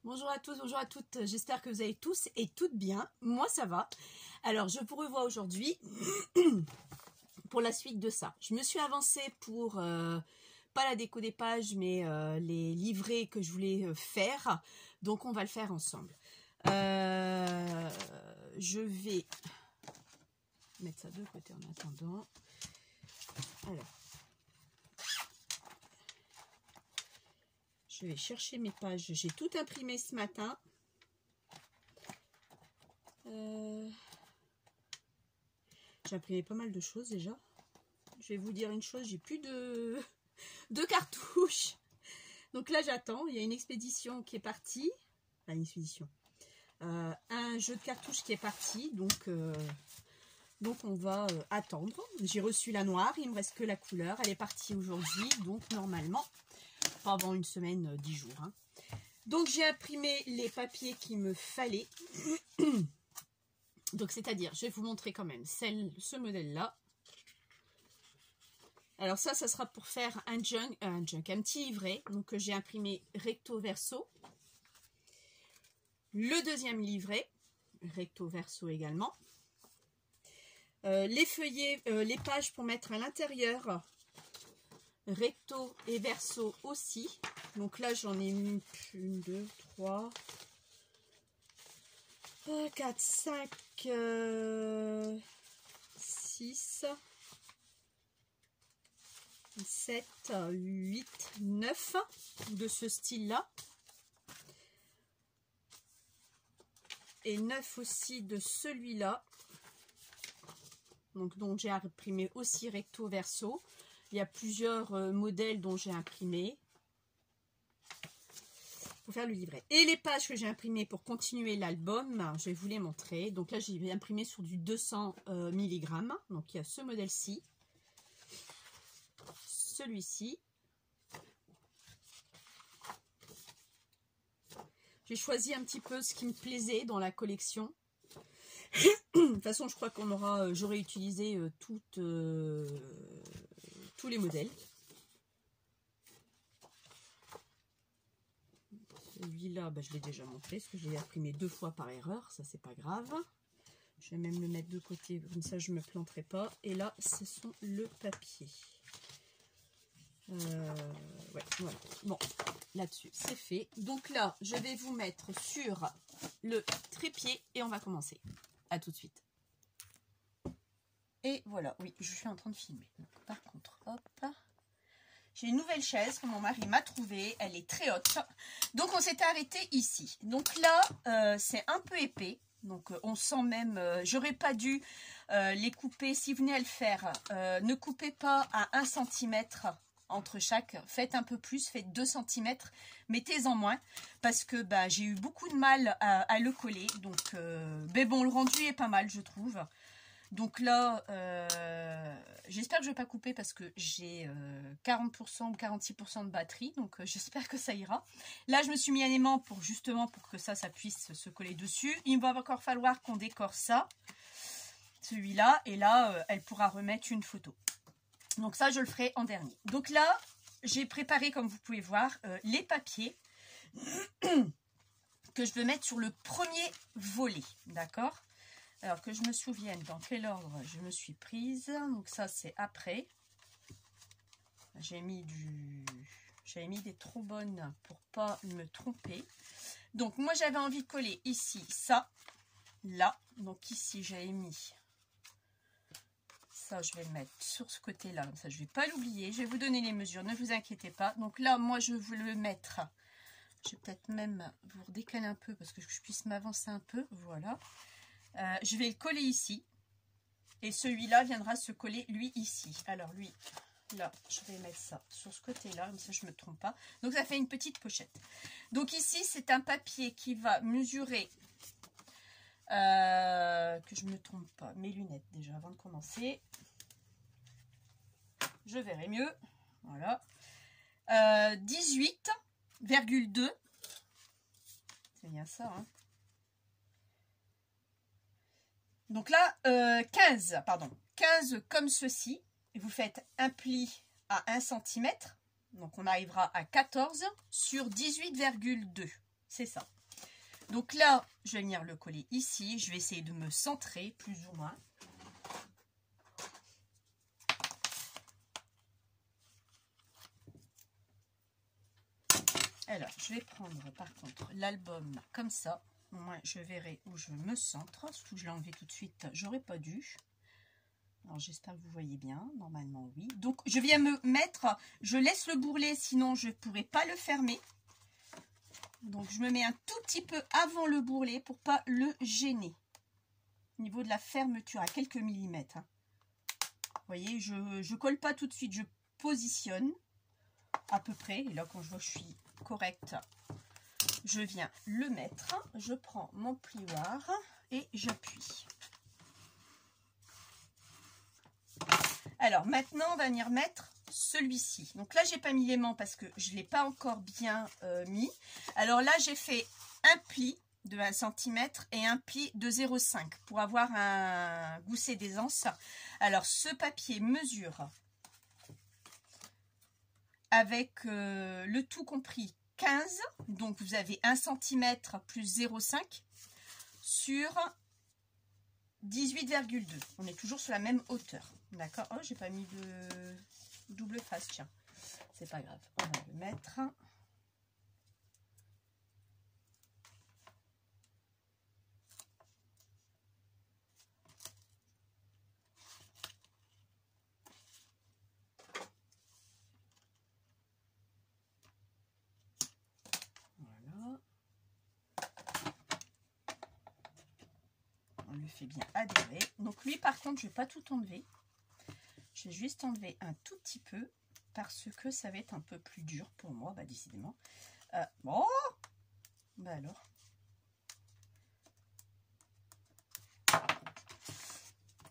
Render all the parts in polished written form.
Bonjour à tous, bonjour à toutes, j'espère que vous allez tous et toutes bien, moi ça va. Alors je vous revois aujourd'hui pour la suite de ça. Je me suis avancée pour, pas la déco des pages, mais les livrets que je voulais faire, donc on va le faire ensemble. Je vais mettre ça de côté en attendant. Alors. Je vais chercher mes pages. J'ai tout imprimé ce matin. J'ai imprimé pas mal de choses déjà. Je vais vous dire une chose, j'ai plus de cartouches. Donc là j'attends. Il y a une expédition qui est partie. Enfin, une expédition. Un jeu de cartouches qui est parti. Donc on va attendre. J'ai reçu la noire. Il ne me reste que la couleur. Elle est partie aujourd'hui. Donc normalement... pas avant une semaine, 10 jours. Hein. Donc j'ai imprimé les papiers qu'il me fallait. Donc c'est-à-dire, je vais vous montrer quand même ce modèle-là. Alors ça sera pour faire un petit livret. Donc j'ai imprimé recto verso. Le deuxième livret, recto verso également. Les feuillets, les pages pour mettre à l'intérieur. Recto et verso aussi. Donc là j'en ai mis 1, 2, 3, 4, 5, 6, 7, 8, 9 de ce style là. Et 9 aussi de celui-là. Donc j'ai imprimé aussi recto verso. Il y a plusieurs modèles dont j'ai imprimé pour faire le livret. Et les pages que j'ai imprimées pour continuer l'album, je vais vous les montrer. Donc là, j'ai imprimé sur du 200 mg. Donc il y a ce modèle-ci, celui-ci. J'ai choisi un petit peu ce qui me plaisait dans la collection. De toute façon, je crois qu'on aura, j'aurai utilisé tous les modèles. Celui-là, je l'ai déjà montré, parce que je l'ai imprimé 2 fois par erreur, ça c'est pas grave. Je vais même le mettre de côté, comme ça je ne me planterai pas. Et là, ce sont le papier. Ouais, voilà. Bon, là-dessus, c'est fait. Donc là, je vais vous mettre sur le trépied et on va commencer. À tout de suite. Et voilà, oui, je suis en train de filmer. Donc, par contre, hop, j'ai une nouvelle chaise que mon mari m'a trouvée. Elle est très haute. Donc, on s'était arrêté ici. Donc là, c'est un peu épais. Donc, on sent même... j'aurais pas dû les couper. Si vous venez à le faire, ne coupez pas à 1 cm entre chaque. Faites un peu plus, faites 2 cm. Mettez-en moins. Parce que j'ai eu beaucoup de mal à le coller. Donc, mais bon, le rendu est pas mal, je trouve. Donc là, j'espère que je ne vais pas couper parce que j'ai 40% ou 46% de batterie. Donc j'espère que ça ira. Là, je me suis mis un aimant pour justement pour que ça puisse se coller dessus. Il va encore falloir qu'on décore ça, celui-là. Et là, elle pourra remettre une photo. Donc ça, je le ferai en dernier. Donc là, j'ai préparé, comme vous pouvez voir, les papiers que je veux mettre sur le premier volet. D'accord ? Alors que je me souvienne dans quel ordre je me suis prise. Donc ça c'est après. J'ai mis des trombones pour pas me tromper. Donc moi j'avais envie de coller ici ça, là. Donc ici j'avais mis ça, je vais le mettre sur ce côté-là. Comme ça je vais pas l'oublier. Je vais vous donner les mesures, ne vous inquiétez pas. Donc là moi je veux le mettre. Je vais peut-être même vous redécaler un peu parce que je puisse m'avancer un peu. Voilà. Je vais le coller ici et celui-là viendra se coller lui ici. Alors lui, là, je vais mettre ça sur ce côté-là, comme ça je ne me trompe pas. Donc ça fait une petite pochette. Donc ici, c'est un papier qui va mesurer, que je ne me trompe pas, mes lunettes déjà avant de commencer. Je verrai mieux. Voilà. 18,2. C'est bien ça, hein. Donc là, 15 comme ceci. Et vous faites un pli à 1 cm. Donc on arrivera à 14 sur 18,2. c'est ça. Donc là, je vais venir le coller ici. Je vais essayer de me centrer, plus ou moins. Alors, je vais prendre par contre l'album comme ça. Au moins, je verrai où je me centre. Surtout que je l'ai enlevé tout de suite, j'aurais pas dû. Alors, j'espère que vous voyez bien. Normalement, oui. Donc, je viens me mettre... Je laisse le bourrelet, sinon je ne pourrai pas le fermer. Donc, je me mets un tout petit peu avant le bourrelet pour pas le gêner. Au niveau de la fermeture, à quelques millimètres. Hein. Vous voyez, je ne colle pas tout de suite. Je positionne à peu près. Et là, quand je vois que je suis correcte, je viens le mettre. Je prends mon plioir et j'appuie. Alors, maintenant, on va venir mettre celui-ci. Donc là, j'ai pas mis l'aimant parce que je ne l'ai pas encore bien mis. Alors là, j'ai fait un pli de 1 cm et un pli de 0,5 pour avoir un gousset d'aisance. Alors, ce papier mesure avec le tout compris 15. Donc, vous avez 1 cm plus 0,5 sur 18,2. On est toujours sur la même hauteur. D'accord. Oh, j'ai pas mis de double face. Tiens, c'est pas grave. On va le mettre. Voilà. On le fait bien adhérer. Donc lui, par contre, je vais pas tout enlever. Je vais juste enlever un tout petit peu parce que ça va être un peu plus dur pour moi, bah, décidément. Bon, bah alors.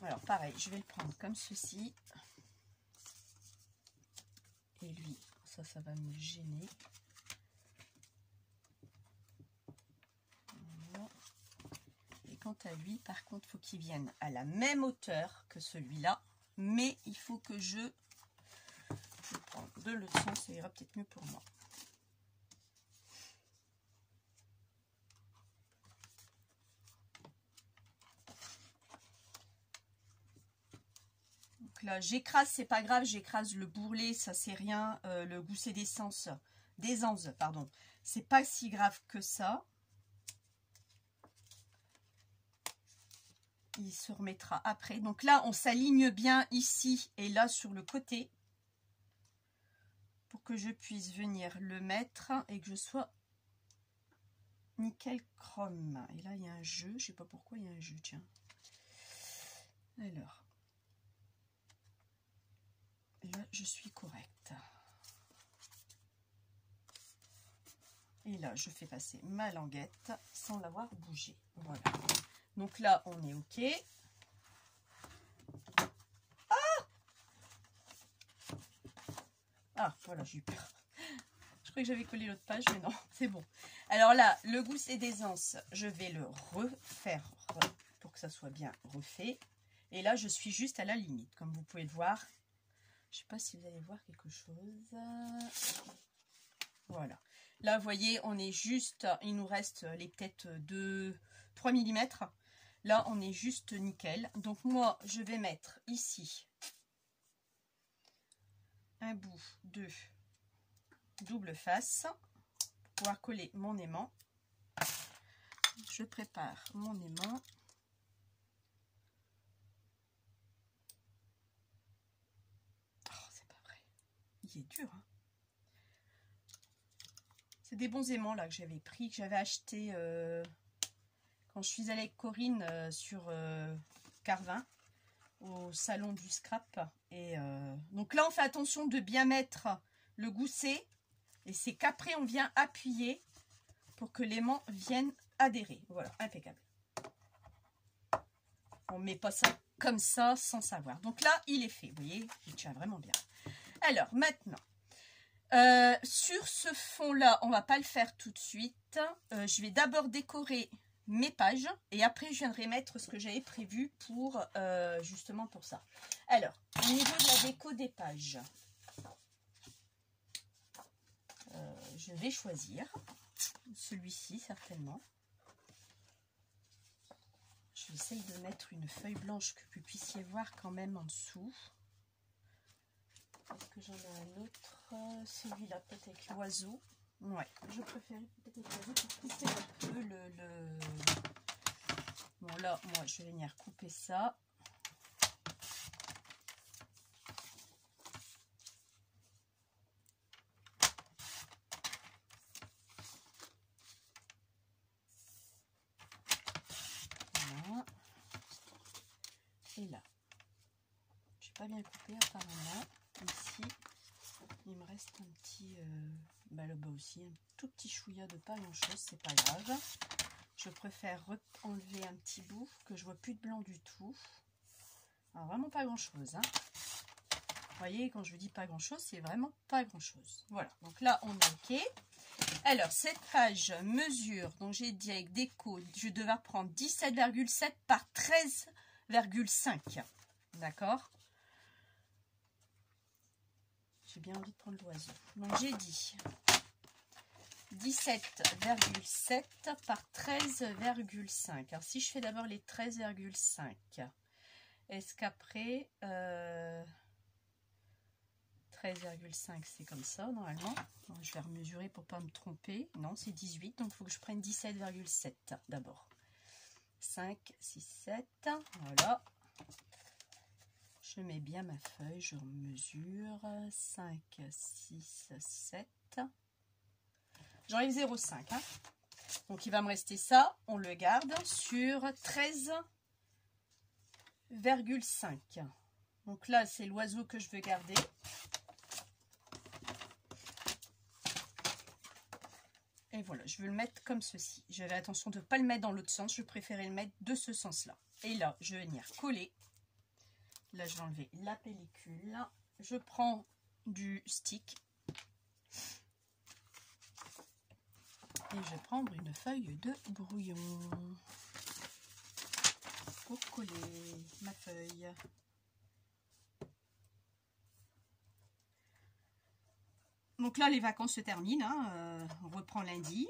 Alors pareil, je vais le prendre comme ceci. Et lui, ça va me gêner. Voilà. Et quant à lui, par contre, il faut qu'il vienne à la même hauteur que celui-là. Mais il faut que je prends de l'autre sens, ça ira peut-être mieux pour moi. Donc là, j'écrase, c'est pas grave, j'écrase le bourrelet, ça c'est rien, le gousset d'aisance, pardon, c'est pas si grave que ça. Il se remettra après. Donc là, on s'aligne bien ici et là sur le côté pour que je puisse venir le mettre et que je sois nickel chrome. Et là, il y a un jeu. Je sais pas pourquoi il y a un jeu, tiens. Alors, là, je suis correcte. Et là, je fais passer ma languette sans l'avoir bougé. Voilà. Donc là, on est OK. Ah, voilà, j'ai eu peur. Je croyais que j'avais collé l'autre page, mais non, c'est bon. Alors là, le gousset d'aisance, je vais le refaire pour que ça soit bien refait. Et là, je suis juste à la limite, comme vous pouvez le voir. Je ne sais pas si vous allez voir quelque chose. Voilà. Là, vous voyez, on est juste, il nous reste les peut-être 3 mm. Là, on est juste nickel. Donc, moi, je vais mettre ici un bout de double face pour pouvoir coller mon aimant. Je prépare mon aimant. Oh, c'est pas vrai. Il est dur, hein. C'est des bons aimants là que j'avais pris, que j'avais acheté quand je suis allée avec Corinne sur Carvin au salon du scrap. Et donc là, on fait attention de bien mettre le gousset. Et c'est qu'après, on vient appuyer pour que l'aimant vienne adhérer. Voilà, impeccable. On ne met pas ça comme ça sans savoir. Donc là, il est fait. Vous voyez, il tient vraiment bien. Alors, maintenant, sur ce fond-là, on ne va pas le faire tout de suite. Je vais d'abord décorer mes pages et après, je viendrai mettre ce que j'avais prévu pour justement pour ça. Alors, au niveau de la déco des pages, je vais choisir. celui-ci certainement. J'essaye de mettre une feuille blanche que vous puissiez voir quand même en dessous. Est-ce que j'en ai un autre? Celui-là, peut-être avec l'oiseau. Ouais, je préfère peut-être l'oiseau pour couper un peu le... Bon là, moi je vais venir couper ça. Voilà. Et là, j'ai pas bien coupé apparemment. Ici, il me reste un petit, là-bas aussi, un tout petit chouïa de pas grand-chose, c'est pas grave. Je préfère enlever un petit bout, que je vois plus de blanc du tout. Alors, vraiment pas grand-chose. Hein. Vous voyez, quand je dis pas grand-chose, c'est vraiment pas grand-chose. Voilà, donc là, on est OK. Alors, cette page mesure, donc j'ai dit avec déco, je devais prendre 17,7 par 13,5. D'accord? J'ai bien envie de prendre l'oiseau. Donc, j'ai dit 17,7 par 13,5. Alors, si je fais d'abord les 13,5, est-ce qu'après 13,5 c'est comme ça normalement? Donc, je vais remesurer pour pas me tromper. Non, c'est 18, donc il faut que je prenne 17,7 d'abord. 5, 6, 7. Voilà. Je mets bien ma feuille, je mesure. 5, 6, 7. J'enlève 0,5. Hein. Donc il va me rester ça. On le garde sur 13,5. Donc là, c'est l'oiseau que je veux garder. Et voilà, je veux le mettre comme ceci. J'avais attention de ne pas le mettre dans l'autre sens. Je préférais le mettre de ce sens-là. Et là, je vais venir coller. Là, je vais enlever la pellicule. Je prends du stick. Et je vais prendre une feuille de brouillon pour coller ma feuille. Donc là, les vacances se terminent. Hein. On reprend lundi.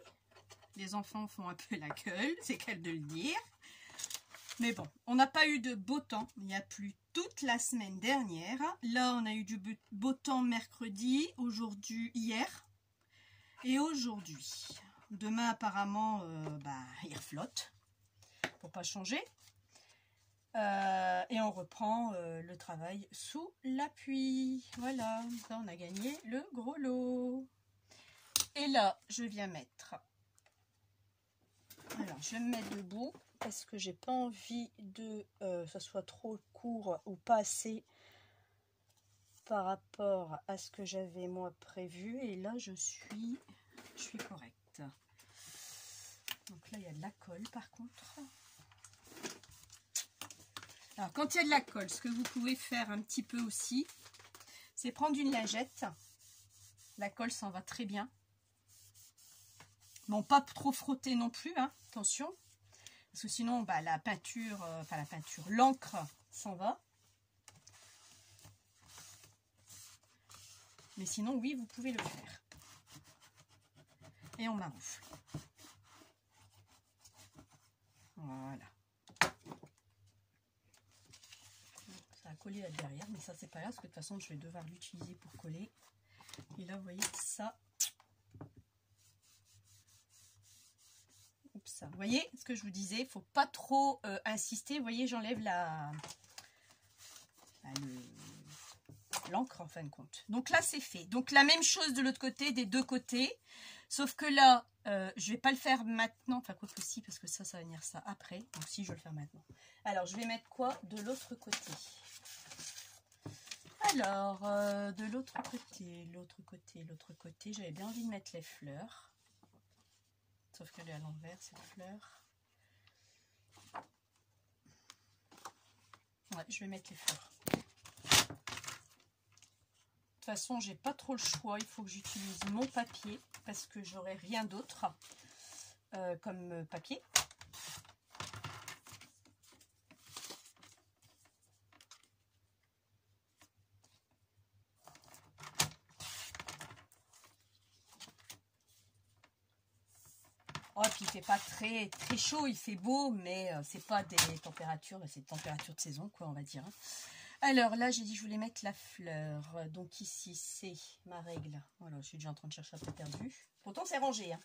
Les enfants font un peu la gueule, c'est qu'à de le dire. Mais bon, on n'a pas eu de beau temps. Il n'y a plu toute la semaine dernière. Là, on a eu du beau temps mercredi, aujourd'hui, hier et aujourd'hui. Demain, apparemment, il reflotte pour pas changer. Et on reprend le travail sous la pluie. Voilà, ça on a gagné le gros lot. Et là, je viens mettre... Alors, je vais me mettre debout parce que j'ai pas envie de ça soit trop court ou pas assez par rapport à ce que j'avais moi prévu. Et là, je suis correcte. Donc là, il y a de la colle par contre. Alors, quand il y a de la colle, ce que vous pouvez faire un petit peu aussi, c'est prendre une lingette. La colle s'en va très bien. Bon, pas trop frotter non plus, hein, attention. Parce que sinon, la peinture, l'encre s'en va. Mais sinon, oui, vous pouvez le faire. Et on maroufle. Voilà. Ça a collé là derrière, mais ça, c'est pas grave, parce que de toute façon, je vais devoir l'utiliser pour coller. Et là, vous voyez, ça... Oups, vous voyez ce que je vous disais, il ne faut pas trop insister. Vous voyez, j'enlève l'encre en fin de compte. Donc là, c'est fait. Donc la même chose de l'autre côté, des deux côtés. Sauf que là, je ne vais pas le faire maintenant. Enfin, quoi que si, parce que ça va venir ça après. Donc si, je vais le faire maintenant. Alors, je vais mettre quoi de l'autre côté? Alors, de l'autre côté, j'avais bien envie de mettre les fleurs. Sauf qu'elle est à l'envers, cette fleur. Ouais, je vais mettre les fleurs. De toute façon, j'ai pas trop le choix. Il faut que j'utilise mon papier parce que j'aurai rien d'autre comme papier. il fait pas très chaud, il fait beau, mais c'est pas des températures, c'est des températures de saison, quoi, on va dire. Alors là, j'ai dit que je voulais mettre la fleur. Donc ici, c'est ma règle. Voilà, je suis déjà en train de chercher un peu perdu. Pourtant, c'est rangé. Hein.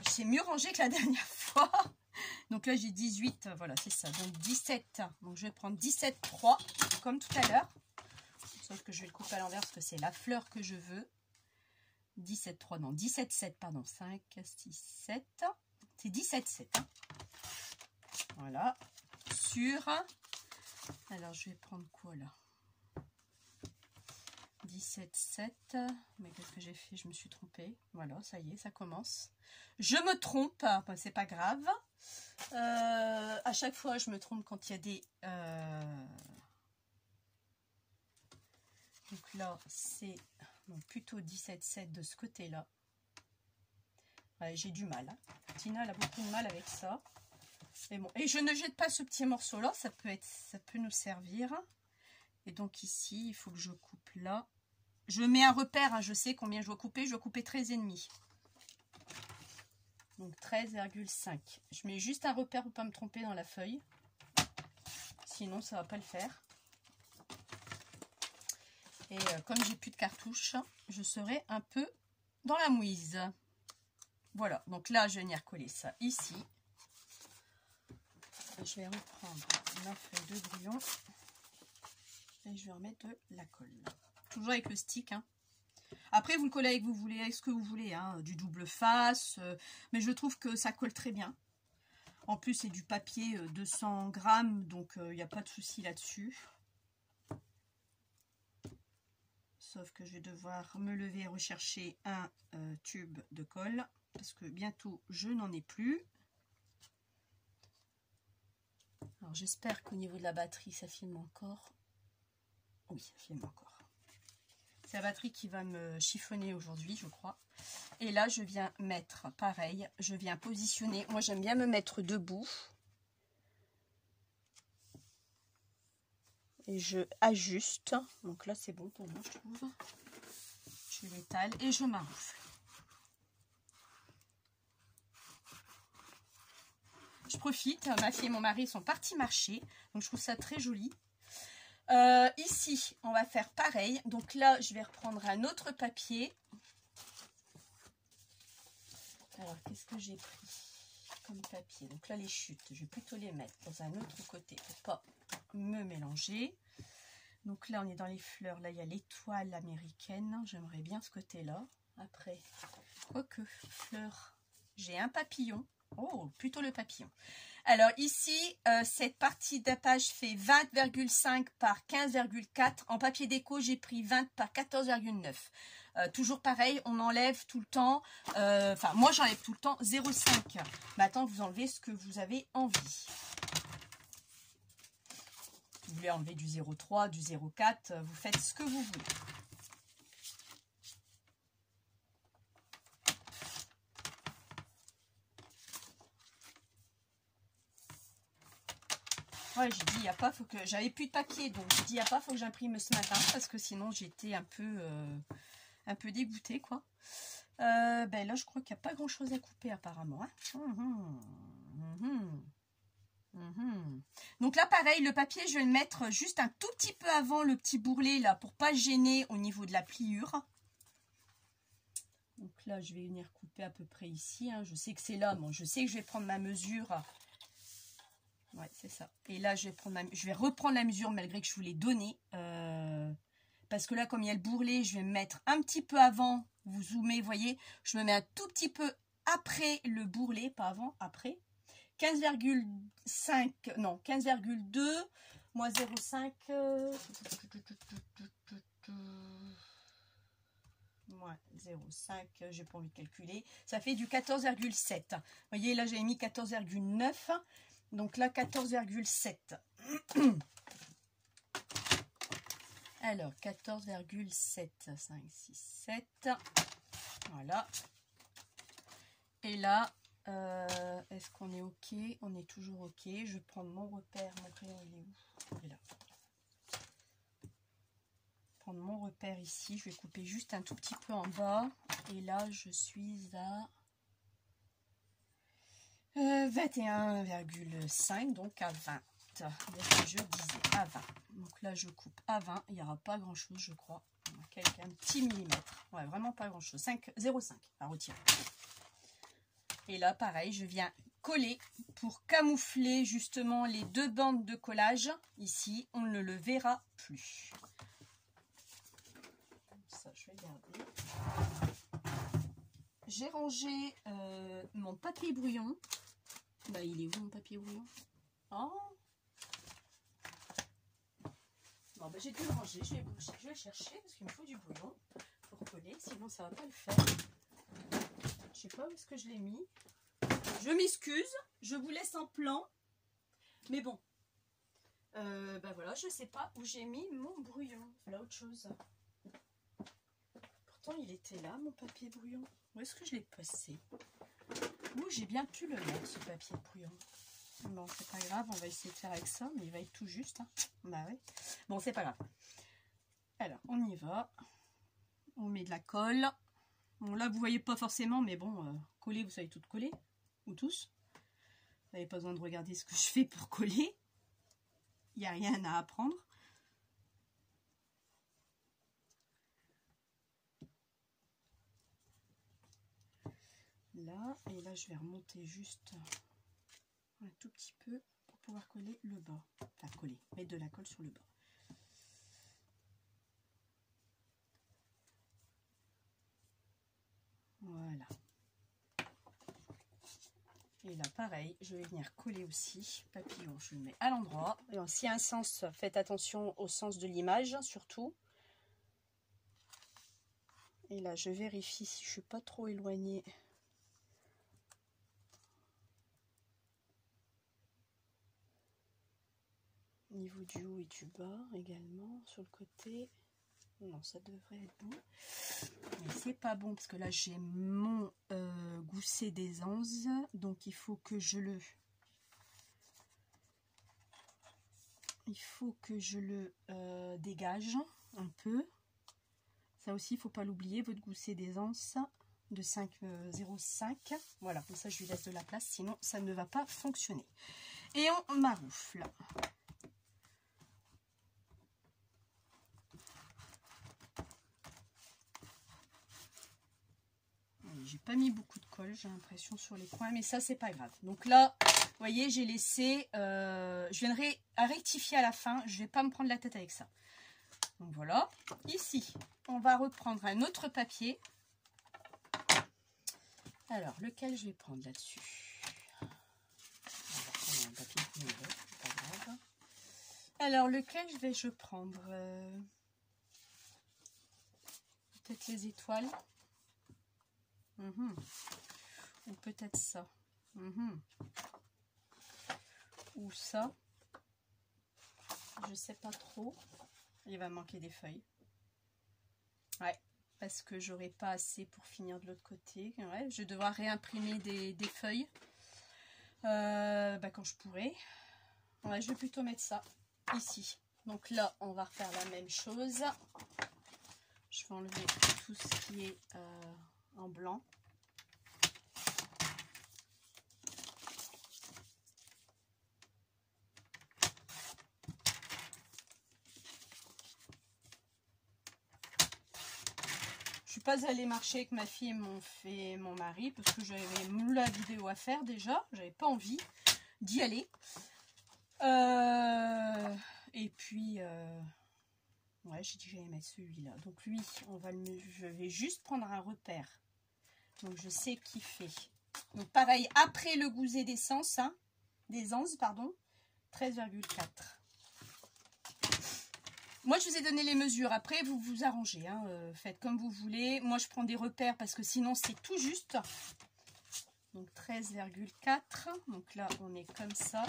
C'est mieux rangé que la dernière fois. Donc là, j'ai 18. Voilà, c'est ça. Donc 17. Donc je vais prendre 17,3 comme tout à l'heure. Sauf que je vais le couper à l'envers parce que c'est la fleur que je veux. 17,3, non, 17,7, pardon. 5, 6, 7. C'est 17,7. Hein. Voilà. Sur... Alors, je vais prendre quoi, là? 17,7. Mais qu'est-ce que j'ai fait? Je me suis trompée. Voilà, ça y est, ça commence. Je me trompe. Ben, c'est pas grave. À chaque fois, je me trompe quand il y a des... Donc là, c'est plutôt 17,7 de ce côté-là. Ouais, j'ai du mal. Hein. Tina, elle a beaucoup de mal avec ça. Mais bon, et je ne jette pas ce petit morceau là, ça peut nous servir. Et donc ici, il faut que je coupe là. Je mets un repère, hein, je sais combien je dois couper 13,5. Donc 13,5. Je mets juste un repère pour ne pas me tromper dans la feuille. Sinon, ça ne va pas le faire. Et comme j'ai plus de cartouches, je serai un peu dans la mouise. Voilà, donc là, je vais venir coller ça ici. Je vais reprendre ma feuille de brouillon et je vais remettre de la colle. Toujours avec le stick. Hein. Après, vous le collez avec, avec ce que vous voulez, hein, du double face, mais je trouve que ça colle très bien. En plus, c'est du papier 200 grammes, donc il n'y a pas de souci là-dessus. Sauf que je vais devoir me lever et rechercher un tube de colle, parce que bientôt, je n'en ai plus. Alors j'espère qu'au niveau de la batterie ça filme encore. Oui, ça filme encore. C'est la batterie qui va me chiffonner aujourd'hui, je crois. Et là je viens mettre pareil, je viens positionner. Moi j'aime bien me mettre debout. Et je ajuste. Donc là c'est bon pour moi, je trouve. Je l'étale et je m'arroufle. Je profite, ma fille et mon mari sont partis marcher, donc je trouve ça très joli. Ici, on va faire pareil. Donc là, je vais reprendre un autre papier. Alors, qu'est-ce que j'ai pris comme papier? Donc là, les chutes, je vais plutôt les mettre dans un autre côté pour pas me mélanger. Donc là, on est dans les fleurs. Là, il y a l'étoile américaine. J'aimerais bien ce côté-là. Après, quoique, fleurs, j'ai un papillon. Oh, plutôt le papillon. Alors ici, cette partie de page fait 20,5 par 15,4. En papier déco, j'ai pris 20 par 14,9. Toujours pareil, on enlève tout le temps. Enfin, moi, j'enlève tout le temps 0,5. Maintenant, vous enlevez ce que vous avez envie. Vous voulez enlever du 0,3, du 0,4, vous faites ce que vous voulez. Ouais, j'ai dit, il n'y a pas, faut que j'avais plus de papier, donc j'ai dit, il n'y a pas, faut que j'imprime ce matin, parce que sinon j'étais un peu dégoûtée, quoi. Ben là, je crois qu'il n'y a pas grand chose à couper, apparemment. Hein. Donc là, pareil, le papier, je vais le mettre juste un tout petit peu avant le petit bourrelet, là, pour pas gêner au niveau de la pliure. Donc là, je vais venir couper à peu près ici. Hein. Je sais que c'est là, bon, je sais que je vais prendre ma mesure. Ouais, c'est ça. Et là, je vais reprendre la mesure malgré que je vous l'ai donnée. Parce que là, comme il y a le bourrelet, je vais me mettre un petit peu avant. Vous zoomez, vous voyez. Je me mets un tout petit peu après le bourrelet. Pas avant, après. 15,5. Non, 15,2. Moins 0,5. Moins 0,5. J'ai pas envie de calculer. Ça fait du 14,7. Vous voyez, là, j'avais mis 14,9. Donc là, 14,7. Alors, 14,7. 5, 6, 7. Voilà. Et là, est-ce qu'on est OK? On est toujours OK. Je vais prendre mon repère. Mon crayon, il est où? Il est là. Prendre mon repère ici. Je vais couper juste un tout petit peu en bas. Et là, je suis à... 21,5, donc à 20. Je disais à 20. Donc là, je coupe à 20. Il n'y aura pas grand-chose, je crois. Un petit millimètre. Ouais, vraiment pas grand-chose. 0,5 à retirer. Et là, pareil, je viens coller pour camoufler justement les deux bandes de collage. Ici, on ne le verra plus. Ça, je vais garder. J'ai rangé mon papier brouillon. Bah, il est où mon papier brouillon? Oh. Bon, bah, j'ai dû le ranger. Je vais le chercher parce qu'il me faut du brouillon pour coller. Sinon, ça va pas le faire. Je sais pas où est-ce que je l'ai mis. Je m'excuse. Je vous laisse en plan. Mais bon. Bah voilà, je sais pas où j'ai mis mon brouillon. Voilà autre chose. Pourtant, il était là, mon papier brouillon. Où est-ce que je l'ai passé? Où j'ai bien pu le mettre, ce papier brouillon. Bon, c'est pas grave, on va essayer de faire avec ça, mais il va être tout juste. Hein. Bah ouais. Bon, c'est pas grave. Alors, on y va. On met de la colle. Bon, là, vous voyez pas forcément, mais bon, coller, vous savez tout coller. Ou tous. Vous n'avez pas besoin de regarder ce que je fais pour coller. Il n'y a rien à apprendre. Là, et là, je vais remonter juste un tout petit peu pour pouvoir coller le bas. Enfin, coller, mettre de la colle sur le bas. Voilà. Et là, pareil, je vais venir coller aussi. Papillon, je le mets à l'endroit. Et s'il y a un sens, faites attention au sens de l'image, surtout. Et là, je vérifie si je ne suis pas trop éloignée. Au niveau du haut et du bas également, sur le côté. Non, ça devrait être bon. Mais c'est pas bon parce que là, j'ai mon gousset des anses. Donc, il faut que je le... dégage un peu. Ça aussi, il ne faut pas l'oublier, votre gousset des anses de 5,05. Voilà, comme ça, je lui laisse de la place, sinon, ça ne va pas fonctionner. Et on maroufle. J'ai pas mis beaucoup de colle, j'ai l'impression, sur les coins, mais ça, c'est pas grave. Donc là, vous voyez, j'ai laissé... je viendrai à rectifier à la fin. Je vais pas me prendre la tête avec ça. Donc voilà. Ici, on va reprendre un autre papier. Alors, lequel je vais prendre là-dessus? On va prendre un papier numéro, c'est pas grave. Alors, lequel je prendre peut-être les étoiles. Ou peut-être ça. Ou ça. Je sais pas trop. Il va manquer des feuilles. Ouais, parce que j'aurai pas assez pour finir de l'autre côté. Ouais, je vais devoir réimprimer des feuilles. Quand je pourrai. Ouais, je vais plutôt mettre ça ici. Donc là, on va refaire la même chose. Je vais enlever tout ce qui est en blanc. Je suis pas allée marcher avec ma fille et mon mari parce que j'avais la vidéo à faire déjà. J'avais pas envie d'y aller. Et puis, ouais, j'ai dit que j'allais mettre celui-là. Donc lui, je vais juste prendre un repère. Donc je sais qui fait. Donc pareil, après le gousset d'essence, hein, des anses, pardon, 13,4. Moi, je vous ai donné les mesures. Après, vous vous arrangez. Hein. Faites comme vous voulez. Moi, je prends des repères parce que sinon, c'est tout juste. Donc, 13,4. Donc là, on est comme ça.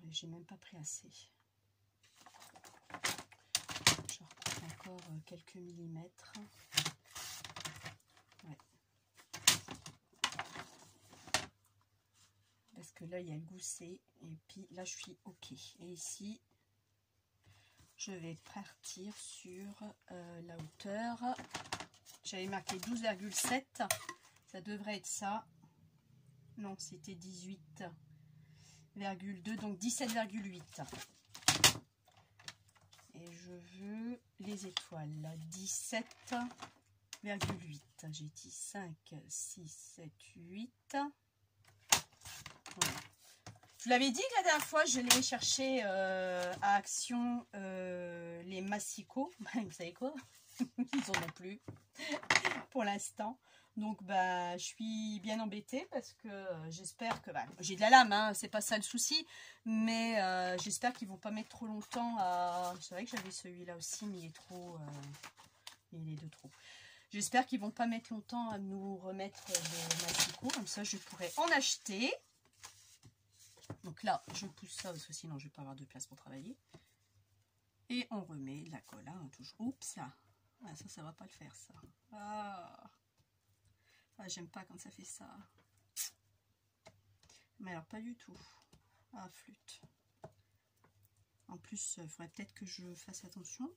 J'ai même pas pris assez. Je reprends encore quelques millimètres. Ouais. Parce que là, il y a le gousset. Et puis là, je suis OK. Et ici, je vais partir sur la hauteur. J'avais marqué 12,7. Ça devrait être ça. Non, c'était 18,2, donc 17,8. Et je veux les étoiles. 17,8. J'ai dit 5, 6, 7, 8. Voilà. Je vous l'avais dit que la dernière fois, je l'ai cherché à Action les massicots. Vous savez quoi? Ils en ont plus pour l'instant. Donc bah je suis bien embêtée parce que j'espère que j'ai de la lame, hein, c'est pas ça le souci, mais j'espère qu'ils vont pas mettre trop longtemps à. C'est vrai que j'avais celui-là aussi, mais il est trop, il est de trop. J'espère qu'ils vont pas mettre longtemps à nous remettre des massicots, comme ça je pourrais en acheter. Donc là je pousse ça parce que sinon je vais pas avoir de place pour travailler. Et on remet de la colle, hein, toujours. Oups, ça va pas le faire ça. Ah, j'aime pas quand ça fait ça. Mais alors pas du tout. Ah, flûte. En plus, il faudrait peut-être que je fasse attention.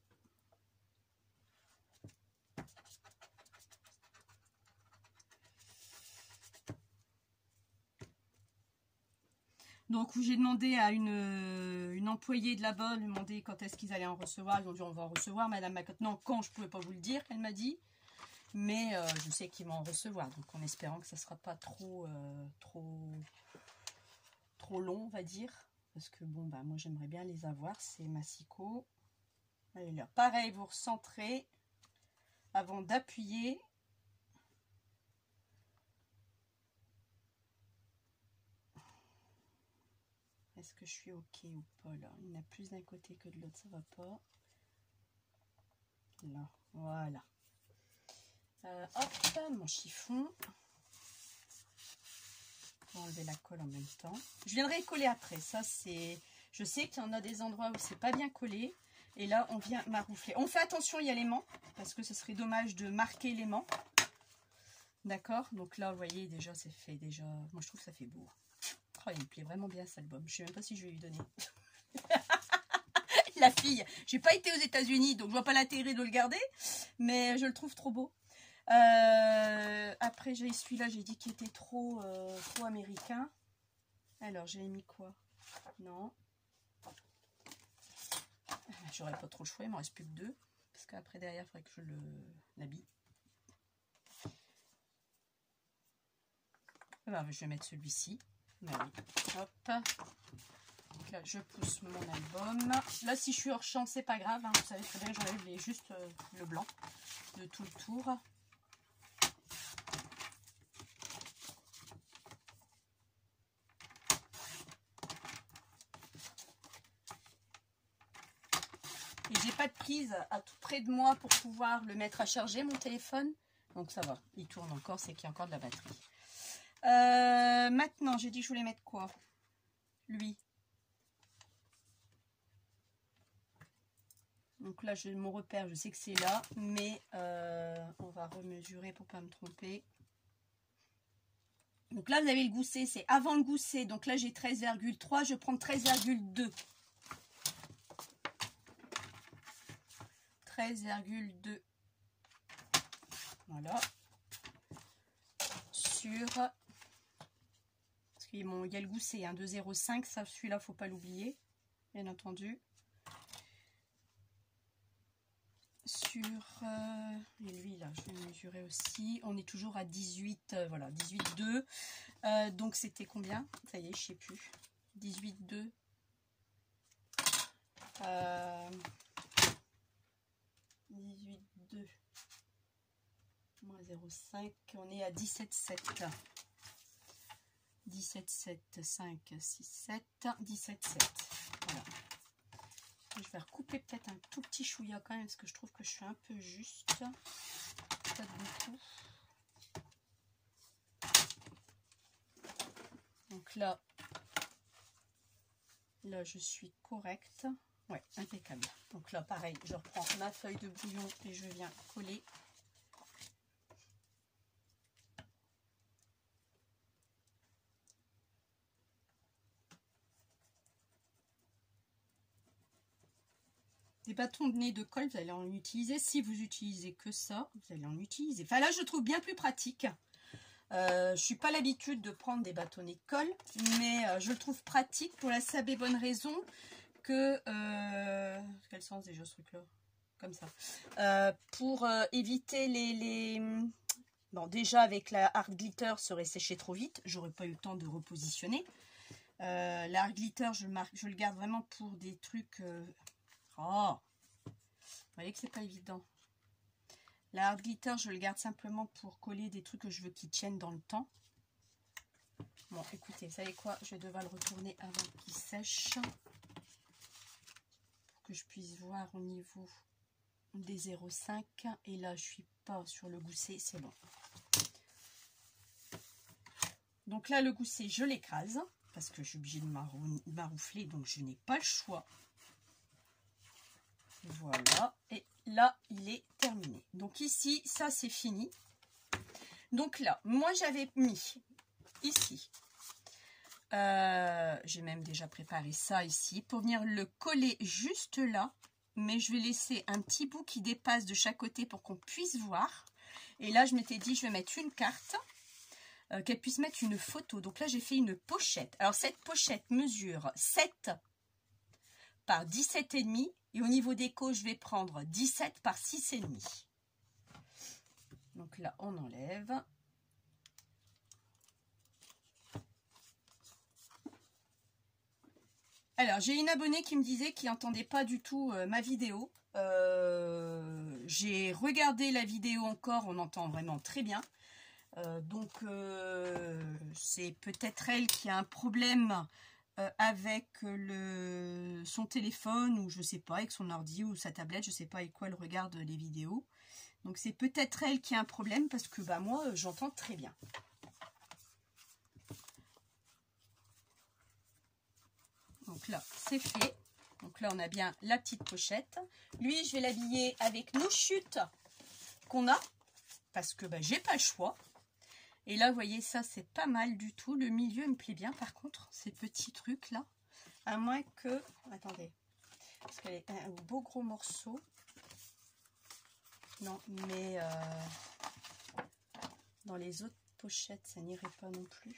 Donc j'ai demandé à une employée de là-bas, lui demander quand est-ce qu'ils allaient en recevoir. Ils ont dit on va en recevoir, madame. Maintenant, quand, je pouvais pas vous le dire, qu'elle m'a dit. Mais je sais qu'ils vont en recevoir, donc en espérant que ça ne sera pas trop long, on va dire. Parce que bon, bah moi j'aimerais bien les avoir, ces massicots. Allez là, pareil, vous recentrez avant d'appuyer. Est-ce que je suis ok ou pas là? Il y en a plus d'un côté que de l'autre, ça va pas. Là, voilà. Hop, mon chiffon. Enlever la colle en même temps. Je viendrai coller après. Ça, c'est. Je sais qu'il y en a des endroits où c'est pas bien collé. Et là, on vient maroufler. On fait attention, il y a l'aimant. Parce que ce serait dommage de marquer l'aimant. D'accord? Donc là, vous voyez, déjà, c'est fait. Déjà, moi, je trouve que ça fait beau. Oh, il me plaît vraiment bien, cet album. Je sais même pas si je vais lui donner. La fille. J'ai pas été aux États-Unis, donc je vois pas l'intérêt de le garder. Mais je le trouve trop beau. Après j'ai celui-là, j'ai dit qu'il était trop américain. Alors j'ai mis quoi? Non, j'aurais pas trop le choix, il m'en reste plus que 2 parce qu'après derrière il faudrait que je l'habille. Alors, je vais mettre celui-ci. Oui. Hop, donc là je pousse mon album. Là si je suis hors champ c'est pas grave, hein. Vous savez très bien, j'enlève juste le blanc de tout le tour. Et j'ai pas de prise à tout près de moi pour pouvoir le mettre à charger, mon téléphone. Donc ça va, il tourne encore, c'est qu'il y a encore de la batterie. Maintenant, j'ai dit que je voulais mettre quoi? Lui. Donc là, j'ai mon repère, je sais que c'est là, mais on va remesurer pour pas me tromper. Donc là, vous avez le gousset, c'est avant le gousset. Donc là, j'ai 13,3, je prends 13,2. 13,2. Voilà. Sur... Parce qu'il y a le gousset, hein, 2,05. Ça, celui-là, faut pas l'oublier, bien entendu. Sur... et lui, là, je vais mesurer aussi. On est toujours à 18, voilà, 18,2. Donc, c'était combien? Ça y est, je sais plus. 18,2. 18,2 moins 0,5, on est à 17,7. 17,7, 5, 6, 7, 17,7. Voilà. Je vais recouper peut-être un tout petit chouïa quand même, parce que je trouve que je suis un peu juste. Pas beaucoup. Donc là je suis correcte. Ouais, impeccable. Donc là, pareil, je reprends ma feuille de brouillon et je viens coller. Des bâtons de nez de colle, vous allez en utiliser. Si vous utilisez que ça, vous allez en utiliser. Enfin là, je trouve bien plus pratique. Je suis pas l'habitude de prendre des bâtonnets de colle, mais je le trouve pratique pour la simple et bonne raison que... quel sens déjà ce truc-là? Comme ça. Pour éviter les... Bon, déjà avec la Art Glitter, ça aurait séché trop vite. J'aurais pas eu le temps de repositionner. La Art Glitter, je le garde vraiment pour des trucs... Oh, vous voyez que c'est pas évident. La Art Glitter, je le garde simplement pour coller des trucs que je veux qui tiennent dans le temps. Bon, écoutez, vous savez quoi? Je vais devoir le retourner avant qu'il sèche. Pour que je puisse voir au niveau des 0,5. Et là, je suis pas sur le gousset, c'est bon. Donc là, le gousset, je l'écrase. Parce que je suis obligée de maroufler, donc je n'ai pas le choix. Voilà, et là, il est terminé. Donc ici, ça, c'est fini. Donc là, moi, j'avais mis ici. J'ai même déjà préparé ça ici pour venir le coller juste là. Mais je vais laisser un petit bout qui dépasse de chaque côté pour qu'on puisse voir. Et là, je m'étais dit, je vais mettre une carte. Qu'elle puisse mettre une photo. Donc là, j'ai fait une pochette. Alors, cette pochette mesure 7 par 17,5. Et au niveau déco, je vais prendre 17 par 6,5. Donc là, on enlève. Alors, j'ai une abonnée qui me disait qu'il n'entendait pas du tout ma vidéo. J'ai regardé la vidéo encore, on entend vraiment très bien. Donc c'est peut-être elle qui a un problème avec son téléphone ou je sais pas, avec son ordi ou sa tablette, je sais pas avec quoi elle regarde les vidéos. Donc c'est peut-être elle qui a un problème parce que bah moi j'entends très bien. Donc là c'est fait. Donc là on a bien la petite pochette. Lui je vais l'habiller avec nos chutes qu'on a parce que bah, j'ai pas le choix. Et là, vous voyez, ça, c'est pas mal du tout. Le milieu me plaît bien, par contre, ces petits trucs-là. À moins que... Attendez. Parce qu'elle est un beau gros morceau. Non, mais... dans les autres pochettes, ça n'irait pas non plus.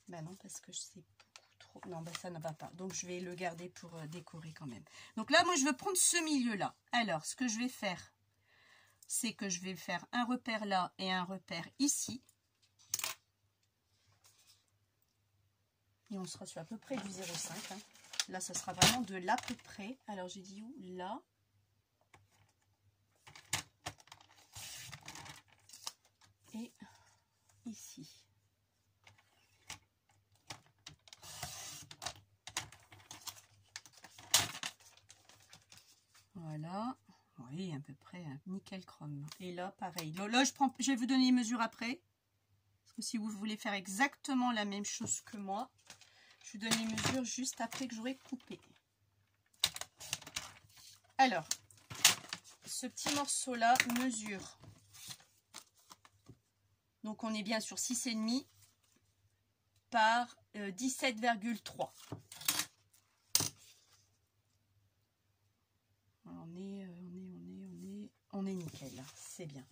Ben non, parce que c'est beaucoup trop... Non, ben ça ne va pas. Donc, je vais le garder pour décorer quand même. Donc là, moi, je veux prendre ce milieu-là. Alors, ce que je vais faire... c'est que je vais faire un repère là et un repère ici. Et on sera sur à peu près du 0,5. Hein. Là, ce sera vraiment de l'à peu près. Alors, j'ai dit où? Là. Et ici. Voilà. Oui, à peu près nickel chrome. Et là, pareil. Là, je vais vous donner les mesures après. Parce que si vous voulez faire exactement la même chose que moi, je vous donne les mesures juste après que j'aurai coupé. Alors, ce petit morceau-là mesure. Donc, on est bien sur 6,5 par 17,3. On est nickel, c'est bien.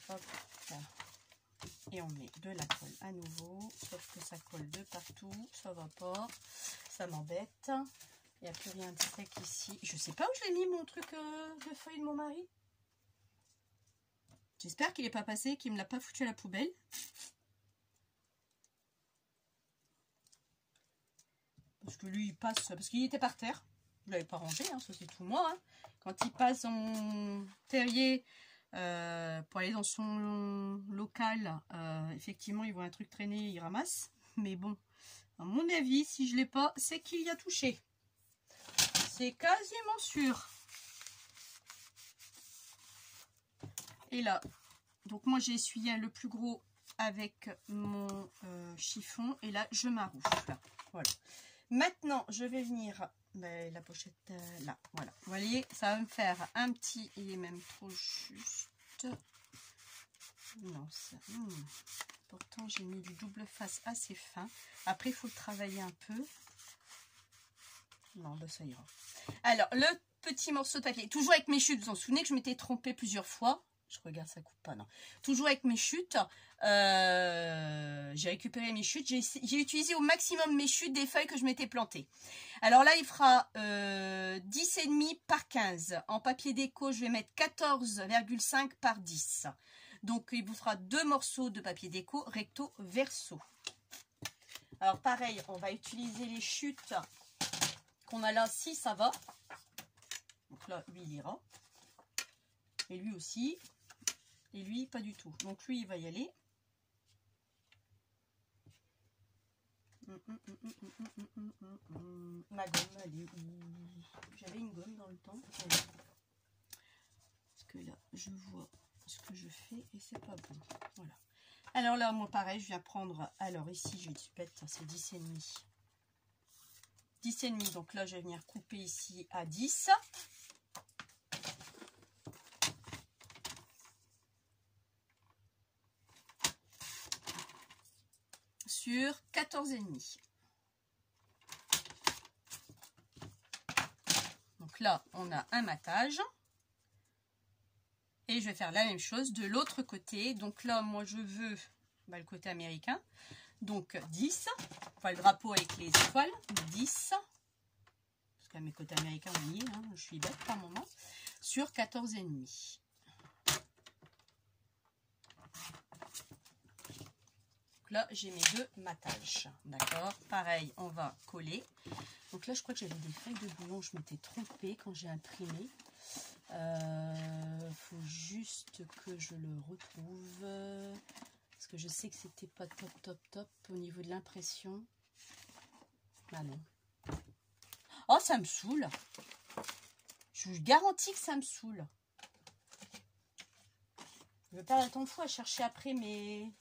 Hop, là. Et on met de la colle à nouveau, sauf que ça colle de partout, ça va pas, ça m'embête. Il n'y a plus rien de sec ici. Je sais pas où je l'ai mis mon truc de feuille de mon mari. J'espère qu'il n'est pas passé, qu'il me l'a pas foutu à la poubelle. Parce que lui il passe, parce qu'il était par terre. Je ne l'avais pas rangé, hein, ça c'est tout moi. Hein. Quand il passe en terrier pour aller dans son local, effectivement, il voit un truc traîner, il ramasse. Mais bon, à mon avis, si je ne l'ai pas, c'est qu'il y a touché. C'est quasiment sûr. Et là, donc moi j'ai essuyé le plus gros avec mon chiffon. Et là, je m'arrouche. Voilà. Maintenant, je vais venir... la pochette là, voilà. Vous voyez, ça va me faire un petit, il est même trop juste. Non, ça, pourtant j'ai mis du double face assez fin. Après, il faut le travailler un peu. Non, bah ça ira. Alors, le petit morceau de papier, toujours avec mes chutes, vous vous en souvenez que je m'étais trompée plusieurs fois. Je regarde, ça coupe pas, non. Toujours avec mes chutes. J'ai récupéré mes chutes. J'ai utilisé au maximum mes chutes des feuilles que je m'étais plantées. Alors là, il fera 10,5 par 15. En papier déco, je vais mettre 14,5 par 10. Donc, il vous fera 2 morceaux de papier déco recto verso. Alors, pareil, on va utiliser les chutes qu'on a là, si ça va. Donc là, lui, il ira. Et lui aussi. Et lui, pas du tout. Donc lui, il va y aller. Ma gomme, elle est où? J'avais une gomme dans le temps. Parce que là, je vois ce que je fais et c'est pas bon. Voilà. Alors là, moi, pareil, je viens prendre... Alors ici, je vais être bête, c'est 10,5. 10,5. Donc là, je vais venir couper ici à 10. Sur 14,5. Donc là, on a un matage. Et je vais faire la même chose de l'autre côté. Donc là, moi, je veux le côté américain. Donc 10. Enfin, le drapeau avec les étoiles. 10. Parce que mes côtés américains, on y est. Hein, je suis bête par moment. Sur 14,5. Là, j'ai mes 2 matages. D'accord. Pareil, on va coller. Donc là, je crois que j'avais des feuilles de bouillon. Je m'étais trompée quand j'ai imprimé. Faut juste que je le retrouve. Parce que je sais que c'était pas top au niveau de l'impression. Ah non. Oh, ça me saoule. Je vous garantis que ça me saoule. Je vais perdre tant de fois à chercher après mes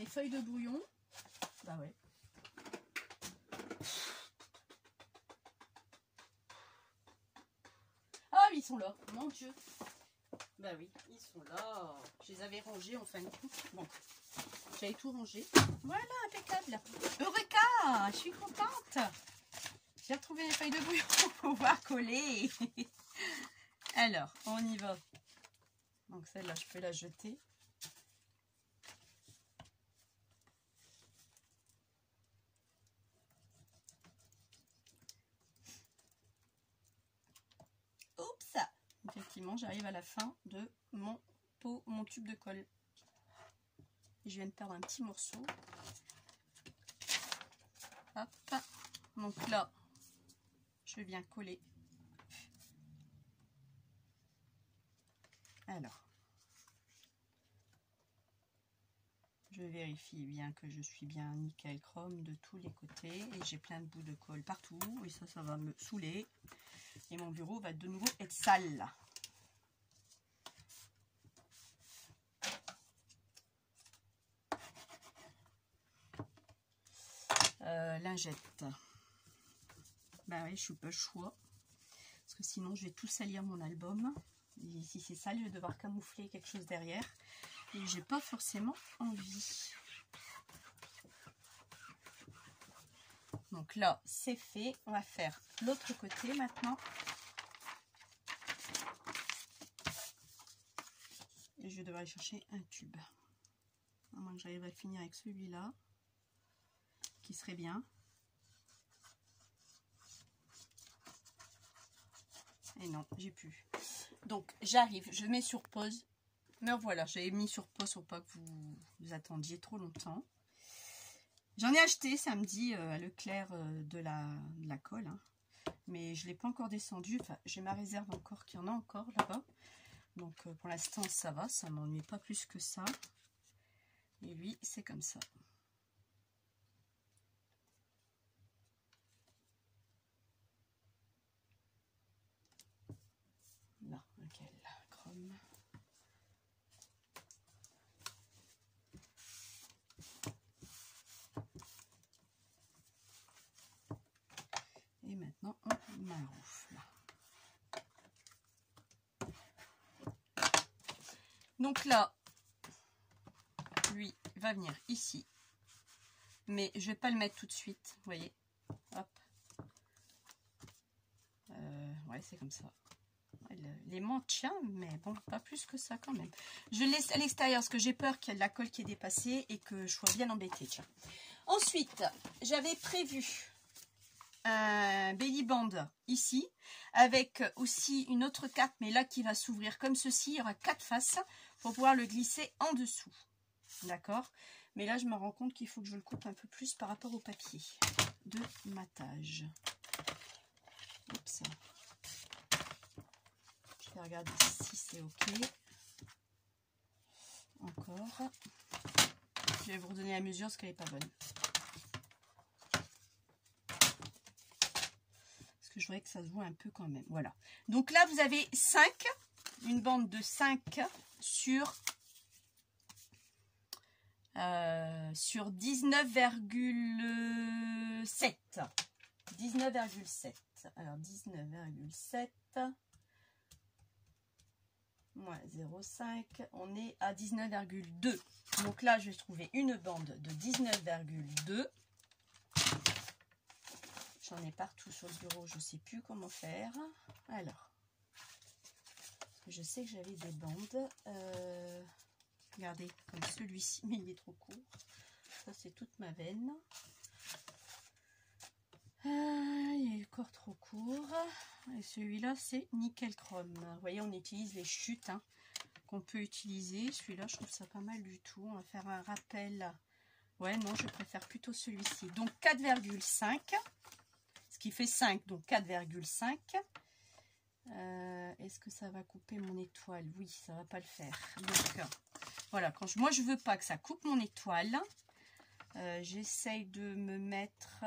feuilles de bouillon. Bah ouais. Ah, ils sont là. Mon Dieu. Bah oui, ils sont là. Je les avais rangés en fin de compte. Bon, j'avais tout rangé. Voilà, impeccable. Eureka, je suis contente. J'ai retrouvé les feuilles de bouillon pour pouvoir coller. Alors, on y va. Donc celle-là, je peux la jeter. Oups! Effectivement, j'arrive à la fin de mon tube de colle. Et je viens de perdre un petit morceau. Hop. Donc là, je viens coller. Alors, je vérifie bien que je suis bien nickel chrome de tous les côtés. Et j'ai plein de bouts de colle partout. Et ça va me saouler. Et mon bureau va de nouveau être sale. Lingette. Bah oui, je suis pas le choix. Parce que sinon, je vais tout salir mon album. Et si c'est sale, je vais devoir camoufler quelque chose derrière. Et j'ai pas forcément envie. Donc là, c'est fait. On va faire l'autre côté maintenant. Et je vais devoir aller chercher un tube. À moins que j'arrive à finir avec celui-là. Qui serait bien. Et non, j'ai plus. Donc j'arrive, je mets sur pause. Mais voilà, j'avais mis sur pause pour pas que vous attendiez trop longtemps. J'en ai acheté samedi à Leclerc de la colle. Hein. Mais je ne l'ai pas encore descendu. Enfin, j'ai ma réserve encore qu'il y en a encore là-bas. Donc pour l'instant ça va, ça ne m'ennuie pas plus que ça. Et lui, c'est comme ça. Là, lequel? Chrome. Et maintenant, on maroufle. Donc là, lui va venir ici. Mais je vais pas le mettre tout de suite, vous voyez. Hop. Ouais, c'est comme ça. l'aimant tient, mais bon, pas plus que ça quand même. Je le laisse à l'extérieur parce que j'ai peur qu'il y ait de la colle qui est dépassée et que je sois bien embêtée. Tiens. Ensuite, j'avais prévu un belly band ici, avec aussi une autre carte, mais là qui va s'ouvrir comme ceci. Il y aura 4 faces pour pouvoir le glisser en dessous. D'accord? Mais là, je me rends compte qu'il faut que je le coupe un peu plus par rapport au papier de matage. Oups. Je vais regarder si c'est OK. Encore. Je vais vous redonner la mesure parce qu'elle n'est pas bonne. Parce que je voudrais que ça se voit un peu quand même. Voilà. Donc là, vous avez 5. Une bande de 5 sur 19,7. 19,7. Alors 19,7 moins 0,5, on est à 19,2. Donc là, je vais trouver une bande de 19,2. J'en ai partout sur le bureau, je ne sais plus comment faire. Alors, je sais que j'avais des bandes. Regardez, comme celui-ci, mais il est trop court. Ça, c'est toute ma veine. Il est encore trop court. Et celui-là, c'est nickel chrome. Vous voyez, on utilise les chutes qu'on peut utiliser. Celui-là, je trouve ça pas mal du tout. On va faire un rappel. Ouais, non, je préfère plutôt celui-ci. Donc, 4,5. Ce qui fait 5, donc 4,5. Est-ce que ça va couper mon étoile? Oui, ça va pas le faire. Donc, voilà. Moi, je veux pas que ça coupe mon étoile. J'essaye de me mettre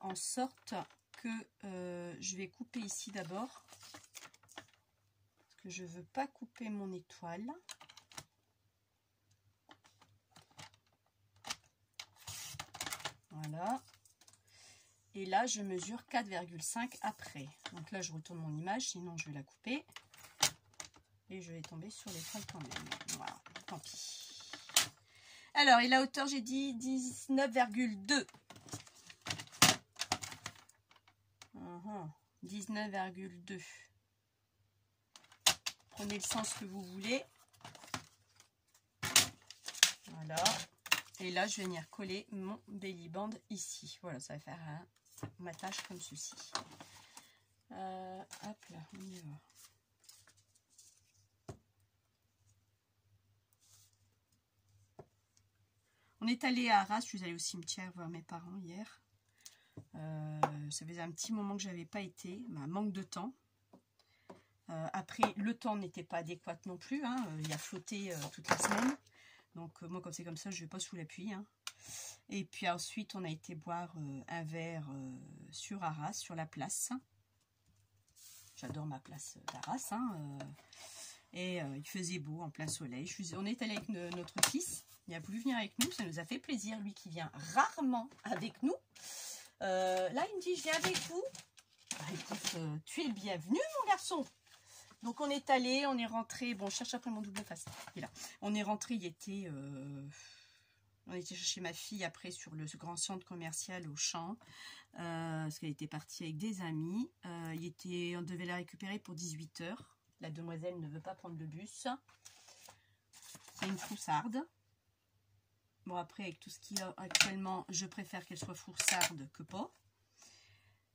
en sorte que je vais couper ici d'abord. Parce que je ne veux pas couper mon étoile. Voilà. Et là, je mesure 4,5 après. Donc là, je retourne mon image, sinon je vais la couper. Et je vais tomber sur l'étoile quand même. Voilà, tant pis. Alors, et la hauteur, j'ai dit 19,2. 19,2. Prenez le sens que vous voulez. Voilà. Et là, je vais venir coller mon belly band ici. Voilà, ça va faire un matage comme ceci. Hop là, on y va. On est allé à Arras, je suis allée au cimetière voir mes parents hier. Ça faisait un petit moment que je n'avais pas été, un manque de temps. Après, le temps n'était pas adéquat non plus, il a flotté toute la semaine. Donc moi, quand c'est comme ça, je ne vais pas sous la pluie. Et puis ensuite, on a été boire un verre sur Arras, sur la place. J'adore ma place d'Arras. Et il faisait beau, en plein soleil. On est allé avec notre fils. Il a voulu venir avec nous, ça nous a fait plaisir. Lui qui vient rarement avec nous. Là, il me dit, je viens avec vous. Bah, écoute, tu es le bienvenu, mon garçon. Donc, on est allé, on est rentré. Bon, je cherche après mon double face. Il est là. On est rentré, il était... on était chercher ma fille après sur le grand centre commercial au Champ. Parce qu'elle était partie avec des amis. On devait la récupérer pour 18 h. La demoiselle ne veut pas prendre le bus. C'est une froussarde. Bon, après, avec tout ce qu'il y a actuellement, je préfère qu'elle soit froussarde que pas.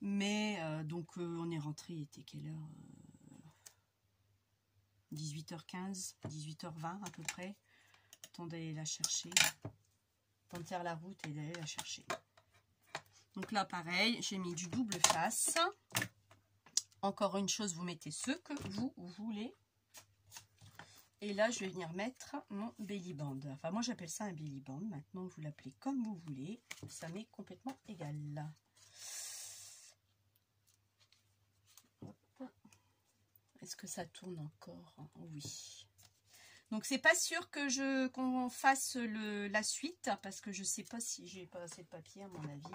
Mais, donc, on est rentré, il était quelle heure 18h15, 18h20 à peu près. Temps d'aller la chercher. Temps de faire la route et d'aller la chercher. Donc là, pareil, j'ai mis du double face. Encore une chose, vous mettez ce que vous voulez. Et là, je vais venir mettre mon belly band. Enfin, moi, j'appelle ça un belly band. Maintenant, vous l'appelez comme vous voulez. Ça m'est complètement égal. Est-ce que ça tourne encore? Oui. Donc, c'est pas sûr que qu'on fasse la suite. Parce que je sais pas si j'ai pas assez de papier, à mon avis.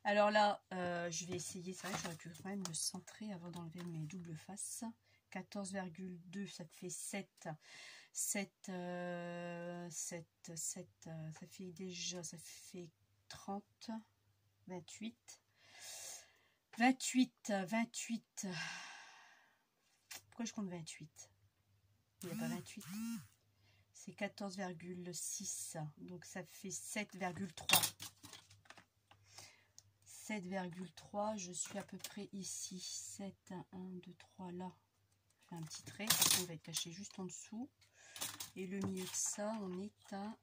Alors là, je vais essayer. C'est vrai que j'aurais pu quand même me centrer avant d'enlever mes doubles faces. 14,2, ça fait 7. 7, ça fait déjà, ça fait 30, 28. 28. Pourquoi je compte 28? Il n'y a pas 28. C'est 14,6. Donc ça fait 7,3. 7,3. Je suis à peu près ici. 7, 1, 2, 3 là. Je fais un petit trait. Parce qu'on va être caché juste en dessous. Et le milieu de ça, on est à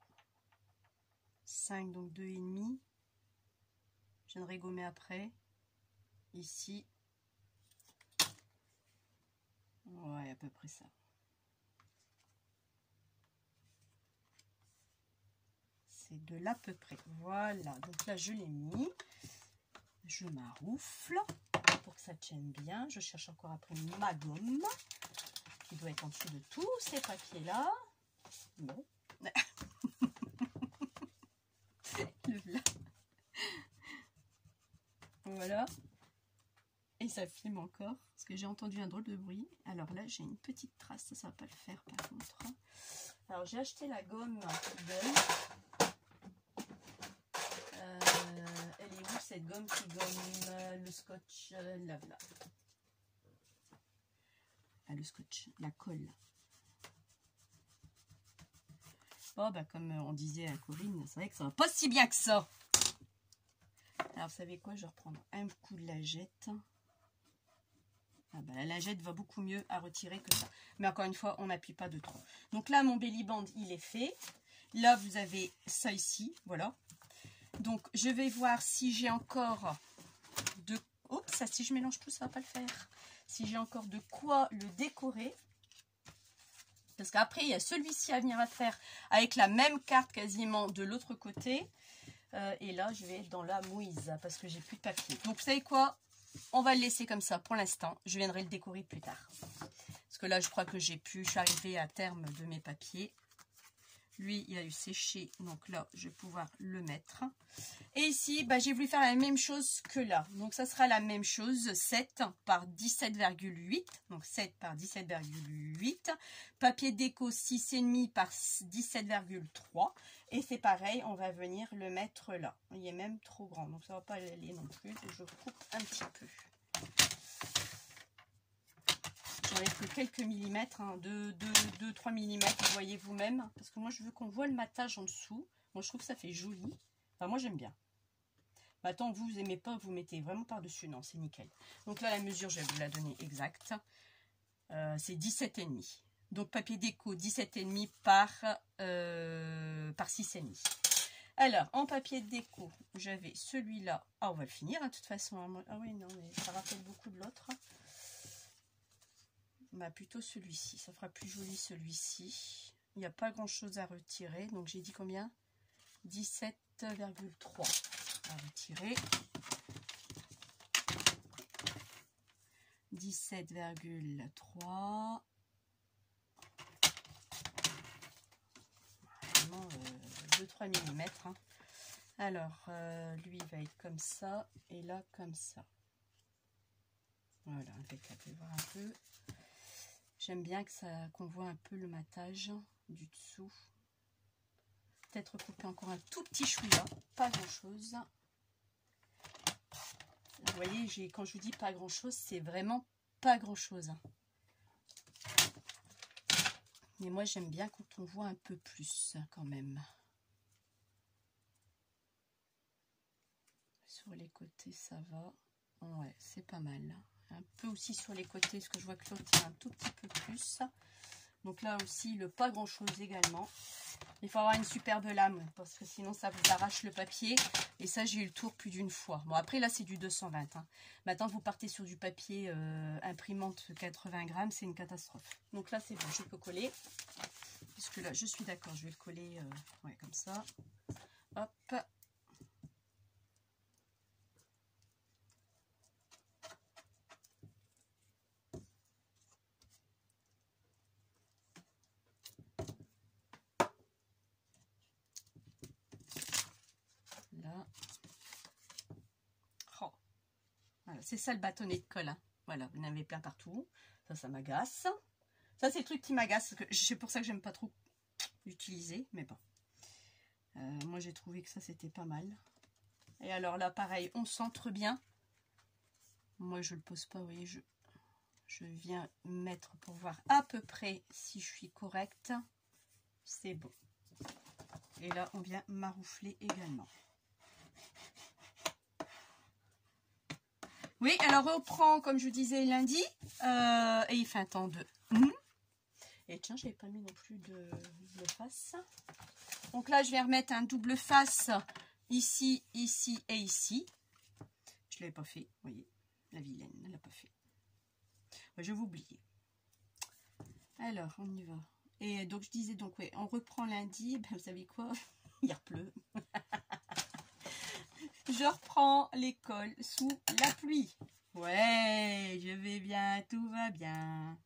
5, donc 2,5. Je viendrai gommer après. Ici. Ouais, à peu près ça. C'est de l'à peu près. Voilà, donc là je l'ai mis. Je maroufle pour que ça tienne bien. Je cherche encore après ma gomme qui doit être en dessous de tous ces papiers là. Bon. Le voilà. Voilà. Et ça filme encore parce que j'ai entendu un drôle de bruit. Alors là j'ai une petite trace, ça va pas le faire par contre. Alors j'ai acheté la gomme Donne. Elle est où cette gomme qui gomme le scotch lave-là? Ah, le scotch, la colle. Oh bah comme on disait à Corinne, c'est vrai que ça va pas si bien que ça. Alors vous savez quoi, je vais reprendre un coup de lingette. Ah bah, la lingette va beaucoup mieux à retirer que ça. Mais encore une fois, on n'appuie pas de trop. Donc là, mon belly band, il est fait. Là, vous avez ça ici, voilà. Donc, je vais voir si j'ai encore de... Oups, ça, si je mélange tout, ça va pas le faire. Si j'ai encore de quoi le décorer. Parce qu'après, il y a celui-ci à venir à faire avec la même carte quasiment de l'autre côté. Et là, je vais être dans la mouise parce que j'ai plus de papier. Donc, vous savez quoi? On va le laisser comme ça pour l'instant. Je viendrai le décorer plus tard. Parce que là, je crois que je suis arrivée à terme de mes papiers. Lui, il a eu séché. Donc là, je vais pouvoir le mettre. Et ici, bah, j'ai voulu faire la même chose que là. Donc, ça sera la même chose. 7 par 17,8. Donc, 7 par 17,8. Papier déco 6,5 par 17,3. Et c'est pareil, on va venir le mettre là. Il est même trop grand. Donc, ça ne va pas aller non plus. Je coupe un petit peu. J'enlève que quelques millimètres, hein, 2-3 millimètres, vous voyez vous-même. Parce que moi, je veux qu'on voit le matage en dessous. Moi, je trouve que ça fait joli. Enfin, moi, j'aime bien. Maintenant, vous n'aimez pas, vous mettez vraiment par-dessus. Non, c'est nickel. Donc là, la mesure, je vais vous la donner exacte. C'est 17,5. Donc, papier déco, 17,5 par 6,5. Alors, en papier déco, j'avais celui-là. Ah, on va le finir, hein, de toute façon. Hein. Ah oui, non, mais ça rappelle beaucoup de l'autre. Bah, plutôt celui-ci. Ça fera plus joli celui-ci. Il n'y a pas grand-chose à retirer. Donc, j'ai dit combien? 17,3 à retirer. 17,3. Vraiment 2-3 mm. Hein. Alors, lui, il va être comme ça. Et là, comme ça. Voilà, impeccable. Je vais voir un peu. J'aime bien qu'on voit un peu le matage du dessous. Peut-être couper encore un tout petit chouïa, pas grand chose. Vous voyez, quand je vous dis pas grand chose, c'est vraiment pas grand chose. Mais moi j'aime bien quand on voit un peu plus quand même. Sur les côtés ça va. Ouais, c'est pas mal. Un peu aussi sur les côtés, parce que je vois que l'autre est un tout petit peu plus. Donc là aussi, le pas grand chose également. Il faut avoir une superbe lame, parce que sinon ça vous arrache le papier. Et ça, j'ai eu le tour plus d'une fois. Bon, après là, c'est du 220. Hein. Maintenant, vous partez sur du papier imprimante 80 grammes, c'est une catastrophe. Donc là, c'est bon, je peux coller. Puisque là, je suis d'accord, je vais le coller ouais, comme ça. Hop. Là. Oh. Voilà, c'est ça le bâtonnet de colle. Hein. Voilà, vous en avez plein partout. Ça m'agace. Ça, c'est le truc qui m'agace. C'est pour ça que j'aime pas trop l'utiliser. Mais bon. Moi, j'ai trouvé que ça, c'était pas mal. Et alors là, pareil, on centre bien. Moi, je le pose pas, vous voyez, Je viens mettre pour voir à peu près si je suis correcte. C'est bon. Et là, on vient maroufler également. Oui, alors on reprend, comme je vous disais, lundi. Et il fait un temps de... Et tiens, je n'avais pas mis non plus de double face. Donc là, je vais remettre un double face ici, ici et ici. Je ne l'avais pas fait, vous voyez. La vilaine, elle ne l'a pas fait. Je vais vous oublier. Alors, on y va. Et donc, je disais, donc, ouais, on reprend lundi. Ben, vous savez quoi? Il pleut. Je reprends l'école sous la pluie. Ouais, je vais bien, tout va bien.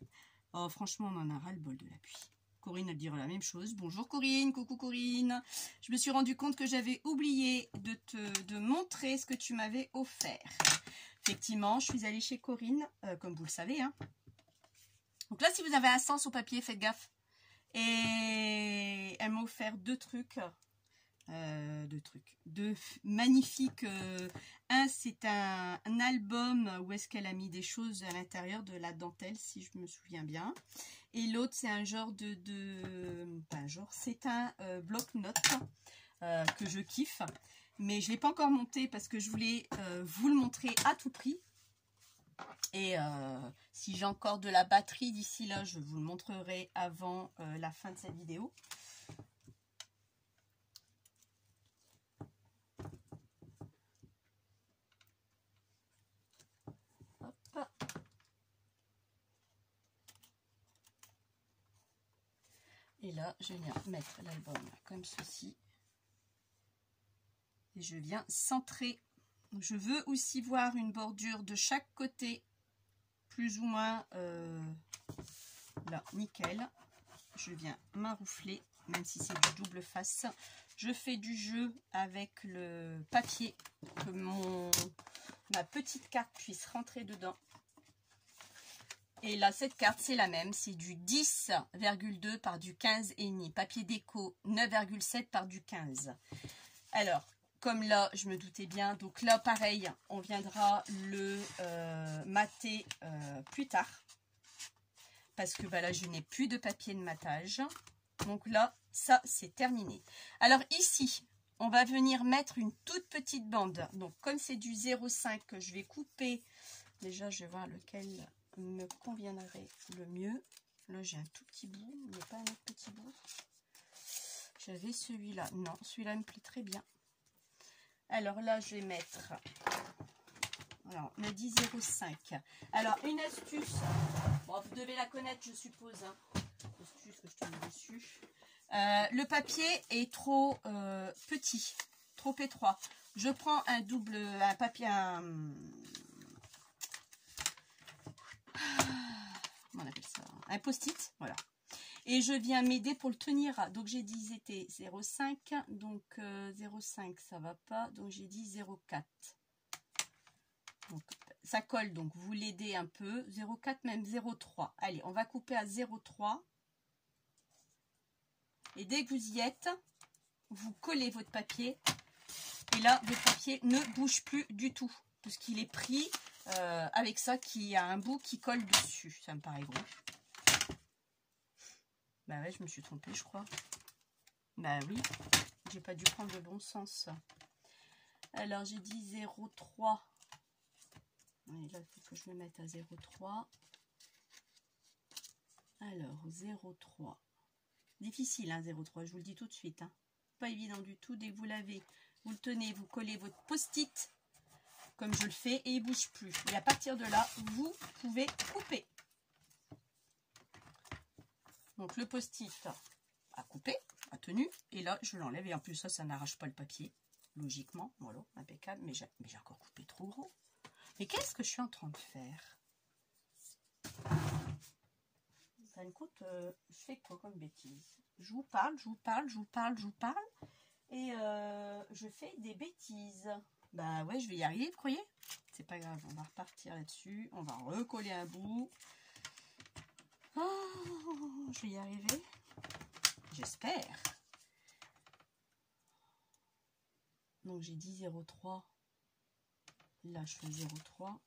Oh, franchement, on en a ras le bol de la pluie. Corinne, elle dira la même chose. Bonjour Corinne, coucou Corinne. Je me suis rendu compte que j'avais oublié de montrer ce que tu m'avais offert. Effectivement, je suis allée chez Corinne, comme vous le savez. Hein. Donc là, si vous avez un sens au papier, faites gaffe. Et elle m'a offert deux magnifiques. Un, c'est un album où est-ce qu'elle a mis des choses à l'intérieur de la dentelle, si je me souviens bien. Et l'autre, c'est un genre c'est un bloc-notes que je kiffe. Mais je ne l'ai pas encore monté parce que je voulais vous le montrer à tout prix. Et si j'ai encore de la batterie d'ici là, je vous le montrerai avant la fin de cette vidéo. Hop. Et là, je viens mettre l'album comme ceci. Et je viens centrer. Je veux aussi voir une bordure de chaque côté, plus ou moins là, nickel. Je viens maroufler, même si c'est du double face. Je fais du jeu avec le papier, que ma petite carte puisse rentrer dedans. Et là, cette carte, c'est la même. C'est du 10,2 par du 15,5. Papier déco 9,7 par du 15. Alors, comme là, je me doutais bien. Donc là, pareil, on viendra le mater plus tard. Parce que bah, là, je n'ai plus de papier de matage. Donc là, ça, c'est terminé. Alors ici, on va venir mettre une toute petite bande. Donc, comme c'est du 0,5 que je vais couper. Déjà, je vais voir lequel me conviendrait le mieux. Là, j'ai un tout petit bout, mais pas un autre petit bout. J'avais celui-là. Non, celui-là me plaît très bien. Alors là, je vais mettre... Alors, le 10,05. Alors, une astuce. Bon, vous devez la connaître, je suppose. Hein. Astuce que je te mets dessus. Le papier est trop petit, trop étroit. Je prends un papier... Comment on appelle ça? Un post-it, voilà. Et je viens m'aider pour le tenir. Donc j'ai dit c'était 0,5. Donc 0,5 ça va pas. Donc j'ai dit 0,4. Donc ça colle, donc vous l'aidez un peu. 0,4 même 0,3. Allez, on va couper à 0,3. Et dès que vous y êtes, vous collez votre papier. Et là, votre papier ne bouge plus du tout. Parce qu'il est pris avec ça qui a un bout qui colle dessus. Ça me paraît gros. Bah ouais, je me suis trompée, je crois. Bah oui, j'ai pas dû prendre le bon sens. Alors, j'ai dit 0,3. Et là, il faut que je me mette à 0,3. Alors, 0,3. Difficile, hein, 0,3. Je vous le dis tout de suite. Hein. Pas évident du tout. Dès que vous l'avez, vous le tenez, vous collez votre post-it, comme je le fais, et il ne bouge plus. Et à partir de là, vous pouvez couper. Donc, le post-it a coupé, a tenu. Et là, je l'enlève. Et en plus, ça n'arrache pas le papier. Logiquement. Voilà, impeccable. Mais j'ai encore coupé trop gros. Mais qu'est-ce que je suis en train de faire? Ça me coûte, je fais quoi comme bêtise? Je vous parle. Et je fais des bêtises. Bah ouais, je vais y arriver, vous croyez? C'est pas grave, on va repartir là-dessus. On va recoller un bout. Oh, je vais y arriver. J'espère. Donc j'ai dit 0,3. Là, je fais 0,3.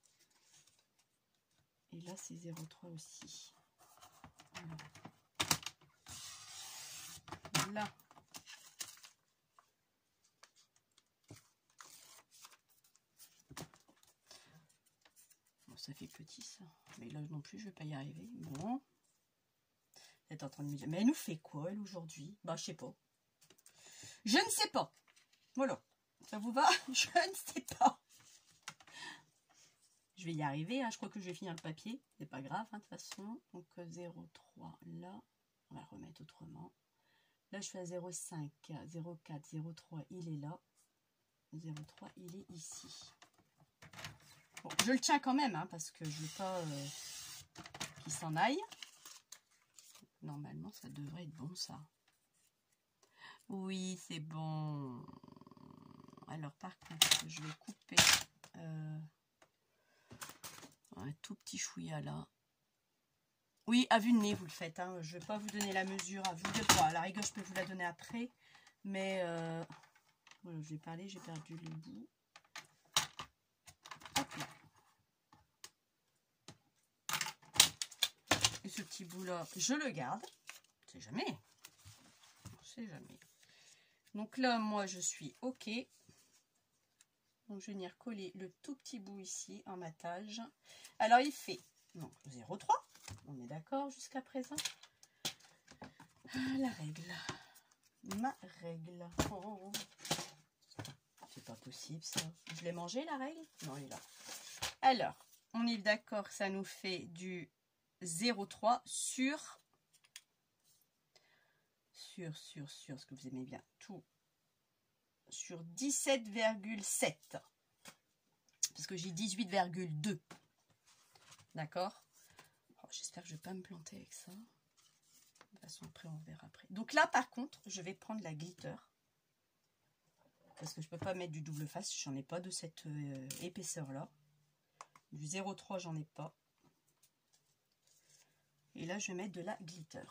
Et là, c'est 0,3 aussi. Voilà. Bon, ça fait petit, ça. Mais là non plus, je vais pas y arriver. Bon. Elle est en train de me dire, mais elle nous fait quoi, elle, aujourd'hui? Bah, je sais pas. Je ne sais pas. Voilà. Ça vous va? Je ne sais pas. Je vais y arriver, hein. Je crois que je vais finir le papier. C'est pas grave, hein, de toute façon. Donc 0,3 là. On va le remettre autrement. Là, je suis à 0,5, 0,4, 0,3, il est là. 0,3, il est ici. Bon, je le tiens quand même, hein, parce que je ne veux pas qu'il s'en aille. Normalement, ça devrait être bon, ça. Oui, c'est bon. Alors, par contre, je vais couper un tout petit chouïa là. Oui, à vue de nez, vous le faites. Hein. Je ne vais pas vous donner la mesure à vue de doigt. À la rigueur, je peux vous la donner après. Mais, voilà, je vais parler, j'ai perdu le bout. Hop là. Et ce petit bout-là, je le garde. On sait jamais. On sait jamais. Donc là, moi, je suis OK. Donc, je vais venir coller le tout petit bout ici en matage. Alors, il fait 0,3. On est d'accord jusqu'à présent. La règle. Ma règle. Oh. C'est pas possible, ça. Je l'ai mangé, la règle? Non, il est là. Alors, on est d'accord que ça nous fait du 0,3 sur ce que vous aimez bien, tout sur 17,7 parce que j'ai 18,2. D'accord. Oh, j'espère que je ne vais pas me planter avec ça. De toute façon, après on verra après. Donc là, par contre, je vais prendre la glitter parce que je ne peux pas mettre du double face, j'en ai pas de cette épaisseur là. Du 0,3, j'en ai pas. Et là, je vais mettre de la glitter.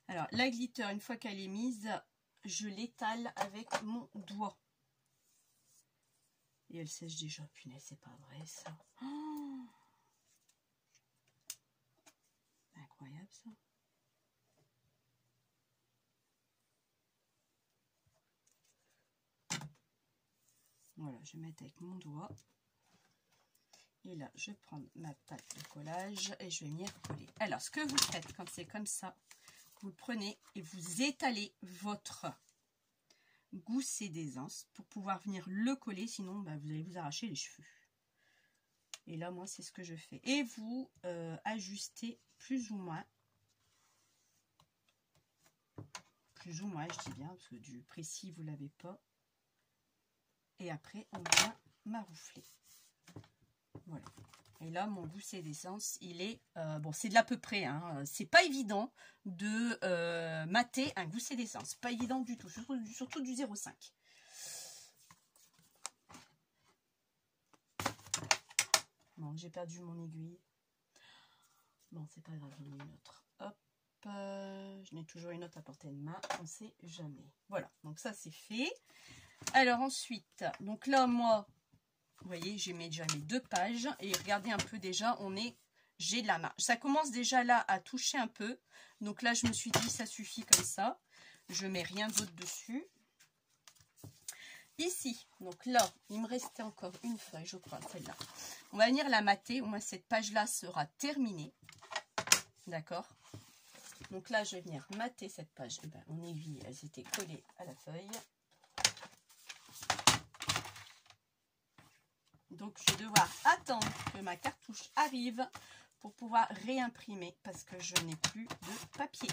Alors, la glitter, une fois qu'elle est mise, je l'étale avec mon doigt. Et elle sèche déjà. Punaise, c'est pas vrai, ça. Oh, incroyable, ça. Voilà, je vais mettre avec mon doigt. Et là, je vais prendre ma pâte de collage et je vais venir coller. Alors, ce que vous faites quand c'est comme ça, vous le prenez et vous étalez votre gousset d'aisance pour pouvoir venir le coller. Sinon, bah, vous allez vous arracher les cheveux. Et là, moi, c'est ce que je fais. Et vous ajustez plus ou moins. Plus ou moins, je dis bien, parce que du précis, vous ne l'avez pas. Et après, on vient maroufler. Voilà. Et là, mon gousset d'essence, il est... bon, c'est de l'à peu près. Hein, c'est pas évident de mater un gousset d'essence. Pas évident du tout. Surtout du 0,5. Bon, j'ai perdu mon aiguille. Bon, c'est pas grave, j'en ai une autre. Hop. Je n'ai toujours une autre à portée de main. On ne sait jamais. Voilà. Donc ça, c'est fait. Alors ensuite, donc là, moi... Vous voyez, j'ai déjà mes 2 pages. Et regardez un peu déjà, j'ai de la marge. Ça commence déjà là à toucher un peu. Donc là, je me suis dit, ça suffit comme ça. Je mets rien d'autre dessus. Ici, donc là, il me restait encore une feuille, je crois, celle-là. On va venir la mater. Au moins, cette page-là sera terminée. D'accord? Donc là, je vais venir mater cette page. Et ben, mon aiguille, elle s'était collée à la feuille. Donc, je vais devoir attendre que ma cartouche arrive pour pouvoir réimprimer parce que je n'ai plus de papier.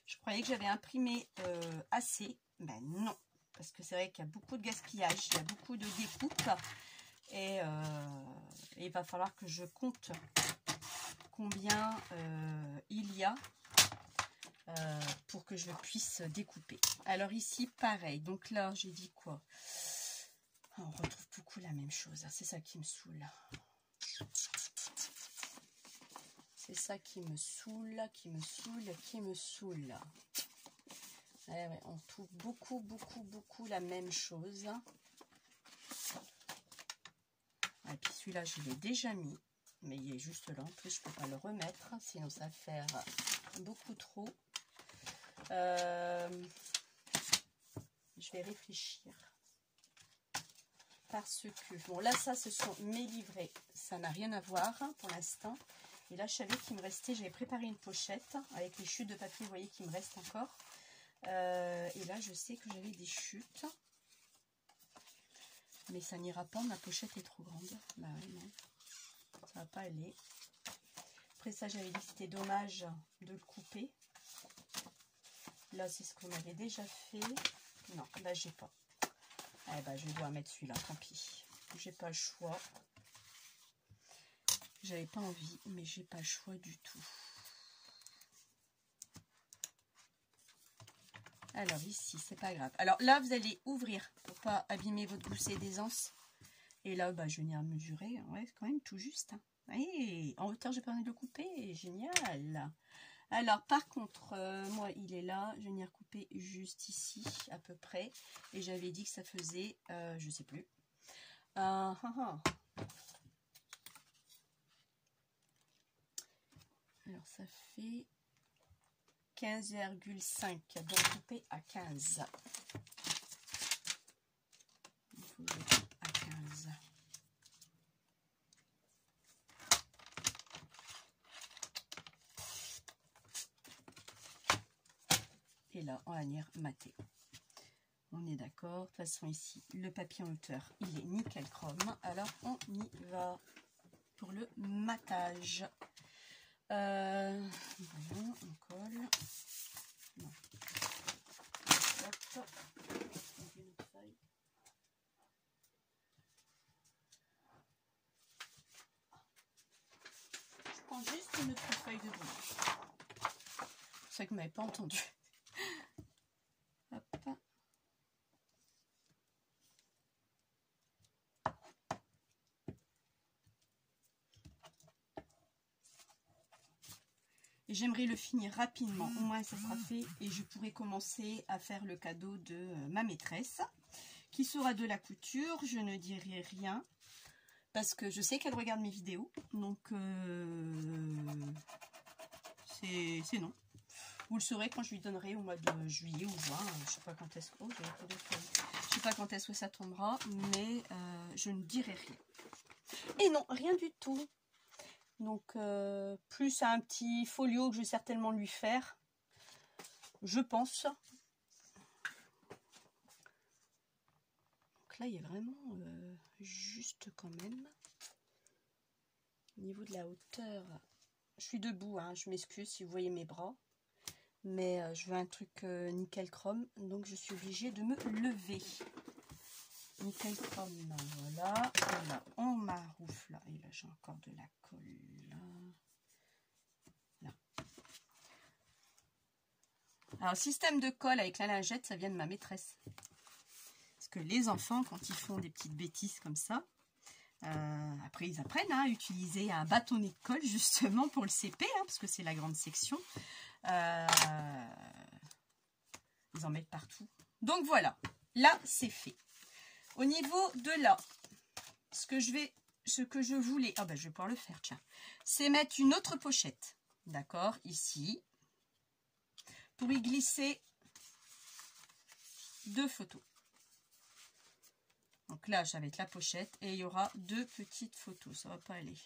Je croyais que j'avais imprimé assez. Ben non, parce que c'est vrai qu'il y a beaucoup de gaspillage, il y a beaucoup de découpes. Et il va falloir que je compte combien il y a pour que je puisse découper. Alors ici, pareil. Donc là, j'ai dit quoi ? On retrouve beaucoup la même chose. C'est ça qui me saoule. C'est ça qui me saoule, qui me saoule. ouais, on trouve beaucoup la même chose. Et puis celui-là, je l'ai déjà mis. Mais il est juste là. En plus, je ne peux pas le remettre. Sinon, ça va faire beaucoup trop. Je vais réfléchir. Parce que, bon, là, ça, ce sont mes livrets. Ça n'a rien à voir pour l'instant. Et là, je savais qu'il me restait, j'avais préparé une pochette avec les chutes de papier, vous voyez, qui me restent encore. Et là, je sais que j'avais des chutes. Mais ça n'ira pas, ma pochette est trop grande. Bah ouais, non, ça va pas aller. Après ça, j'avais dit que c'était dommage de le couper. Là, c'est ce qu'on avait déjà fait. Non, là, j'ai pas. Eh ben, je dois mettre celui-là, tant pis. J'ai pas le choix. J'avais pas envie, mais j'ai pas le choix du tout. Alors ici, c'est pas grave. Alors là, vous allez ouvrir pour pas abîmer votre gousset d'aisance. Et là, bah, je vais venir mesurer. Ouais, c'est quand même tout juste. Hein. Et en hauteur, j'ai pas envie de le couper. Génial. Alors, par contre, moi, il est là. Je vais venir couper juste ici, à peu près. Et j'avais dit que ça faisait, je sais plus. Alors, ça fait 15,5. Donc, couper à 15. Il faut que je coupe à 15. Et là, on va venir mater. On est d'accord. De toute façon, ici, le papier en hauteur, il est nickel chrome. Alors, on y va pour le matage. Voyons, on colle. Non. Hop. Je prends juste une autre feuille de bouche. C'est ça que vous m'avez pas entendu. Hop. J'aimerais le finir rapidement, au moins ça sera fait et je pourrai commencer à faire le cadeau de ma maîtresse qui sera de la couture. Je ne dirai rien parce que je sais qu'elle regarde mes vidéos, donc c'est non. Vous le saurez quand je lui donnerai au mois de juillet ou juin. Je sais pas quand est-ce que je sais pas quand est-ce que ça tombera, mais je ne dirai rien. Et non, rien du tout. Donc, plus un petit folio que je vais certainement lui faire, je pense. Donc là, il est vraiment juste quand même. Au niveau de la hauteur, je suis debout, hein, je m'excuse si vous voyez mes bras. Mais je veux un truc nickel chrome, donc je suis obligée de me lever. Nickel chrome, voilà. Et là, on maroufle là. Et là, j'ai encore de la colle là. Alors, système de colle avec la lingette, ça vient de ma maîtresse. Parce que les enfants, quand ils font des petites bêtises comme ça, après ils apprennent à utiliser un bâtonnet de colle justement pour le CP, hein, parce que c'est la grande section. Ils en mettent partout. Donc voilà, là c'est fait. Au niveau de là, ce que je voulais, ah ben je vais pouvoir le faire, tiens, c'est mettre une autre pochette, d'accord, ici. Pour y glisser 2 photos. Donc là, ça va être la pochette et il y aura 2 petites photos. Ça va pas aller.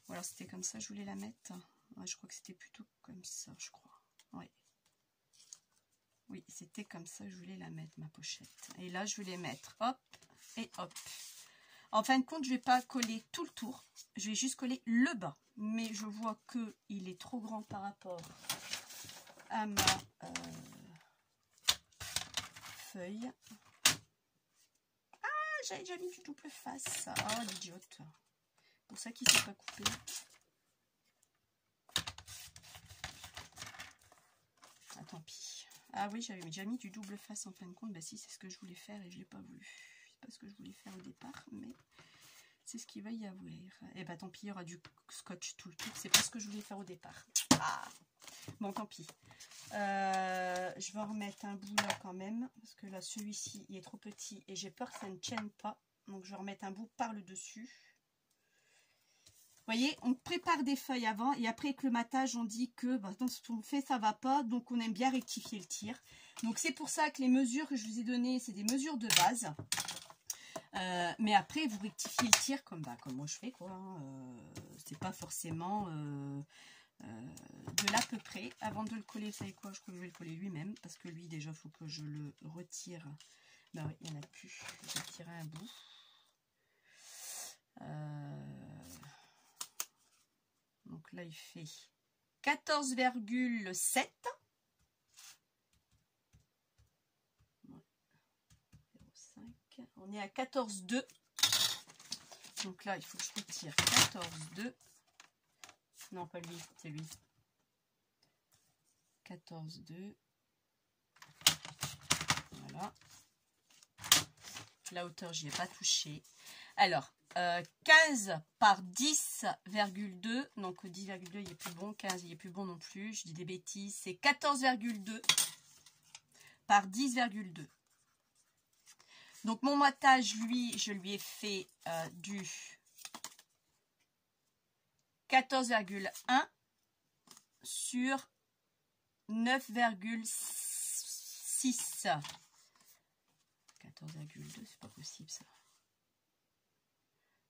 Ou alors c'était comme ça, je voulais la mettre. Ouais, je crois que c'était plutôt comme ça, je crois. Ouais. Oui, c'était comme ça, je voulais la mettre, ma pochette. Et là, je vais les mettre, hop et hop. En fin de compte, je ne vais pas coller tout le tour. Je vais juste coller le bas. Mais je vois qu'il est trop grand par rapport à ma feuille. Ah, j'avais déjà mis du double face. Oh, l'idiote. Pour ça qu'il ne s'est pas coupé. Ah, tant pis. Ah oui, j'avais déjà mis du double face en fin de compte. Bah si, c'est ce que je voulais faire et je ne l'ai pas voulu. C'est pas ce que je voulais faire au départ, mais c'est ce qu'il va y avoir. Et bah tant pis, il y aura du scotch tout le tour. C'est pas ce que je voulais faire au départ. Ah. Bon, tant pis. Je vais en remettre un bout là quand même. Parce que là, celui-ci, il est trop petit. Et j'ai peur que ça ne tienne pas. Donc, je vais remettre un bout par le dessus. Vous voyez, on prépare des feuilles avant. Et après, avec le matage, on dit que bah, dans ce qu'on fait, ça va pas. Donc, on aime bien rectifier le tir. Donc, c'est pour ça que les mesures que je vous ai données, c'est des mesures de base. Mais après, vous rectifiez le tir comme moi je fais, quoi. C'est pas forcément... de l'à peu près. Avant de le coller, vous savez quoi, je crois que je vais le coller lui-même parce que lui déjà il faut que je le retire. Ben oui, il n'y en a plus, je vais tirer un bout. Donc là il fait 14,7. On est à 14,2. Donc là il faut que je retire 14,2. Non, pas lui, c'est lui. 14,2. Voilà. La hauteur, j'y ai pas touché. Alors, 15 par 10,2. Donc, 10,2, il est plus bon. 15, il est plus bon non plus. Je dis des bêtises. C'est 14,2 par 10,2. Donc, mon matage, lui, je lui ai fait du 14,1 sur 9,6. 14,2, c'est pas possible ça.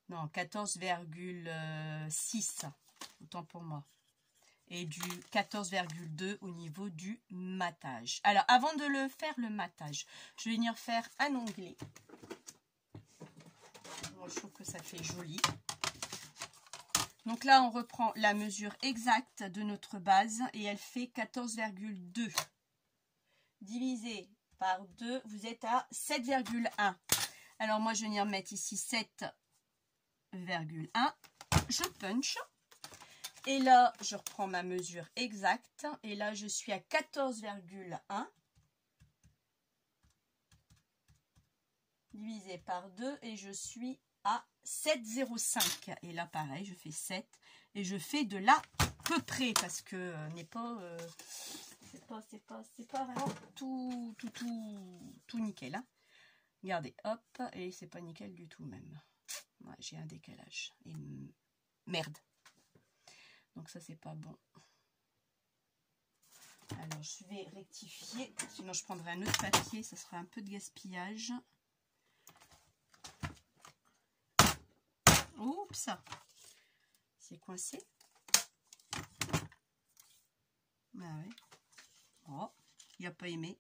Non, 14,6. Autant pour moi. Et du 14,2 au niveau du matage. Alors, avant de le faire, le matage, je vais venir faire un onglet. Bon, je trouve que ça fait joli. Donc là, on reprend la mesure exacte de notre base et elle fait 14,2. Divisé par 2, vous êtes à 7,1. Alors moi, je vais venir mettre ici 7,1. Je punch. Et là, je reprends ma mesure exacte. Et là, je suis à 14,1. Divisé par 2 et je suis à 7,05. Et là, pareil, je fais 7 et je fais de l'à peu près parce que n'est pas, c'est pas vraiment tout nickel. Hein. Regardez, hop, et c'est pas nickel du tout même. Ouais, j'ai un décalage. Et merde. Donc ça, c'est pas bon. Alors, je vais rectifier. Sinon, je prendrai un autre papier. Ça sera un peu de gaspillage. Oups, c'est coincé. Ah ouais. Oh, il n'a pas aimé.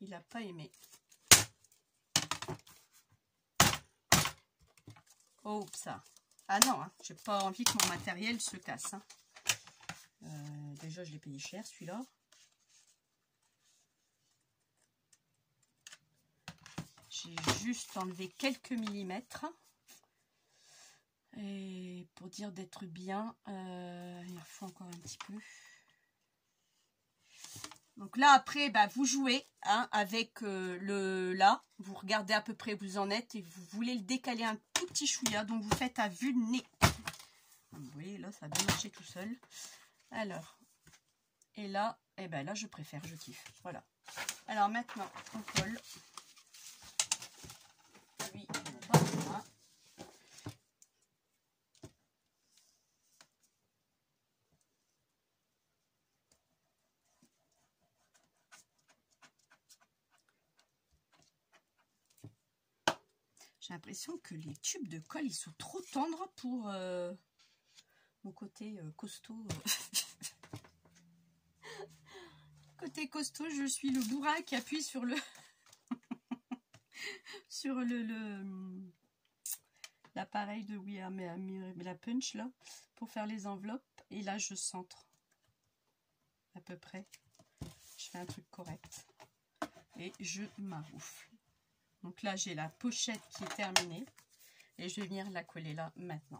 Il n'a pas aimé. Oups. Ah non, hein, j'ai pas envie que mon matériel se casse. Hein. Déjà, je l'ai payé cher celui-là. J'ai juste enlevé quelques millimètres. Et pour dire d'être bien, il faut encore un petit peu. Donc là, après, bah, vous jouez hein, avec le là. Vous regardez à peu près où vous en êtes et vous voulez le décaler un tout petit chouïa. Donc, vous faites à vue de nez. Vous voyez, là, ça a bien marché tout seul. Alors, et là, eh ben là, je préfère, je kiffe. Voilà. Alors maintenant, on colle. Lui, on va pas. J'ai l'impression que les tubes de colle, ils sont trop tendres pour mon côté costaud. Côté costaud, je suis le bourrin qui appuie sur le sur l'appareil de la punch là pour faire les enveloppes. Et là, je centre à peu près. Je fais un truc correct et je maroufle. Donc là, j'ai la pochette qui est terminée et je vais venir la coller là maintenant.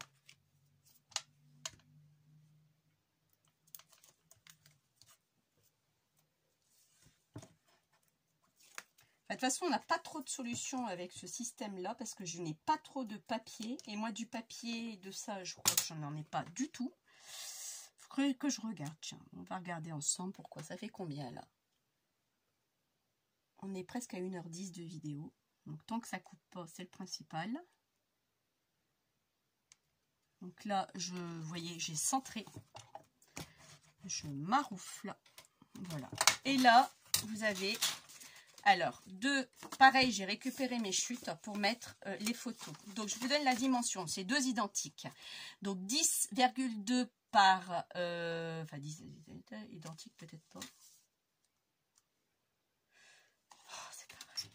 toute façon, on n'a pas trop de solutions avec ce système-là parce que je n'ai pas trop de papier. Et moi, du papier, de ça, je crois que je n'en ai pas du tout. Il faudrait que je regarde. Tiens, on va regarder ensemble pourquoi. Ça fait combien là? On est presque à 1h10 de vidéo. Donc, tant que ça ne coupe pas, c'est le principal. Donc là, vous voyez, j'ai centré. Je maroufle. Voilà. Et là, vous avez... Alors, pareil, j'ai récupéré mes chutes pour mettre les photos. Donc, je vous donne la dimension. C'est 2 identiques. Donc, 10,2 par... enfin, 10 identiques, peut-être pas. Oh, c'est pas vrai.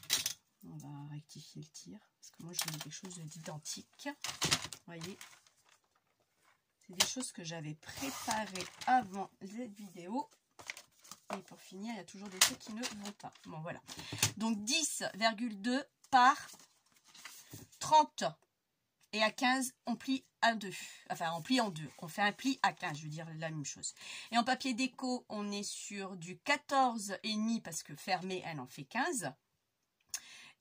On va rectifier le tir. Parce que moi, je veux quelque chose d'identique. Vous voyez, c'est des choses que j'avais préparées avant cette vidéo. Et pour finir, il y a toujours des trucs qui ne vont pas. Bon, voilà. Donc, 10,2 par 30. Et à 15, on plie à 2. Enfin, on plie en 2. On fait un pli à 15, je veux dire la même chose. Et en papier déco, on est sur du 14,5 parce que fermé, elle en fait 15.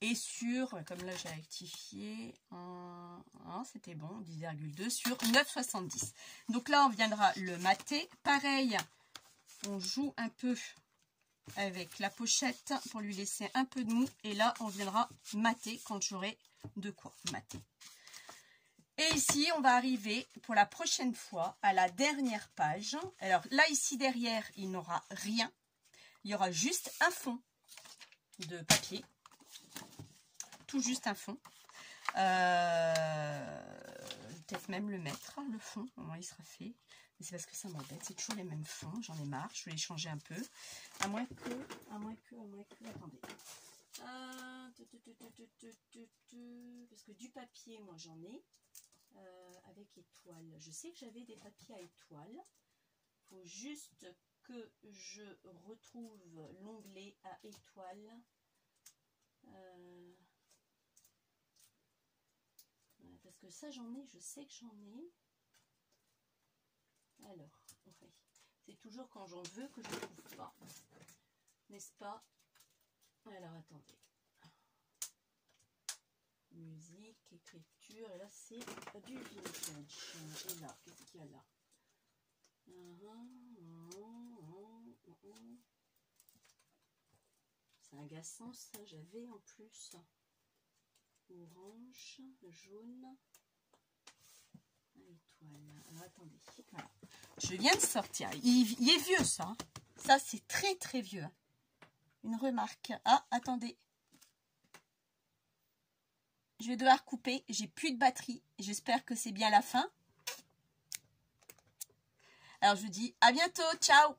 Et sur, comme là, j'ai rectifié, c'était bon, 10,2 sur 9,70. Donc là, on viendra le mater. Pareil. On joue un peu avec la pochette pour lui laisser un peu de mou. Et là, on viendra mater quand j'aurai de quoi mater. Et ici, on va arriver pour la prochaine fois à la dernière page. Alors là, ici derrière, il n'aura rien. Il y aura juste un fond de papier. Tout juste un fond. Peut-être même le mettre, le fond. Au moins, il sera fait. C'est parce que ça m'embête, c'est toujours les mêmes fonds, j'en ai marre, je vais les changer un peu. À moins que, attendez. Parce que du papier, moi j'en ai, avec étoile. Je sais que j'avais des papiers à étoile. Il faut juste que je retrouve l'onglet à étoile. Parce que ça j'en ai, je sais que j'en ai. Alors, ouais. C'est toujours quand j'en veux que je ne trouve pas. N'est-ce pas? Alors, attendez. Musique, écriture, et là c'est du vintage. Et là, qu'est-ce qu'il y a là? C'est agaçant ça, j'avais en plus. Orange, jaune. Étoile. Alors attendez, voilà. Je viens de sortir. Il est vieux ça. Ça c'est très très vieux. Une remarque. Ah, attendez. Je vais devoir couper. J'ai plus de batterie. J'espère que c'est bien la fin. Alors je vous dis à bientôt. Ciao.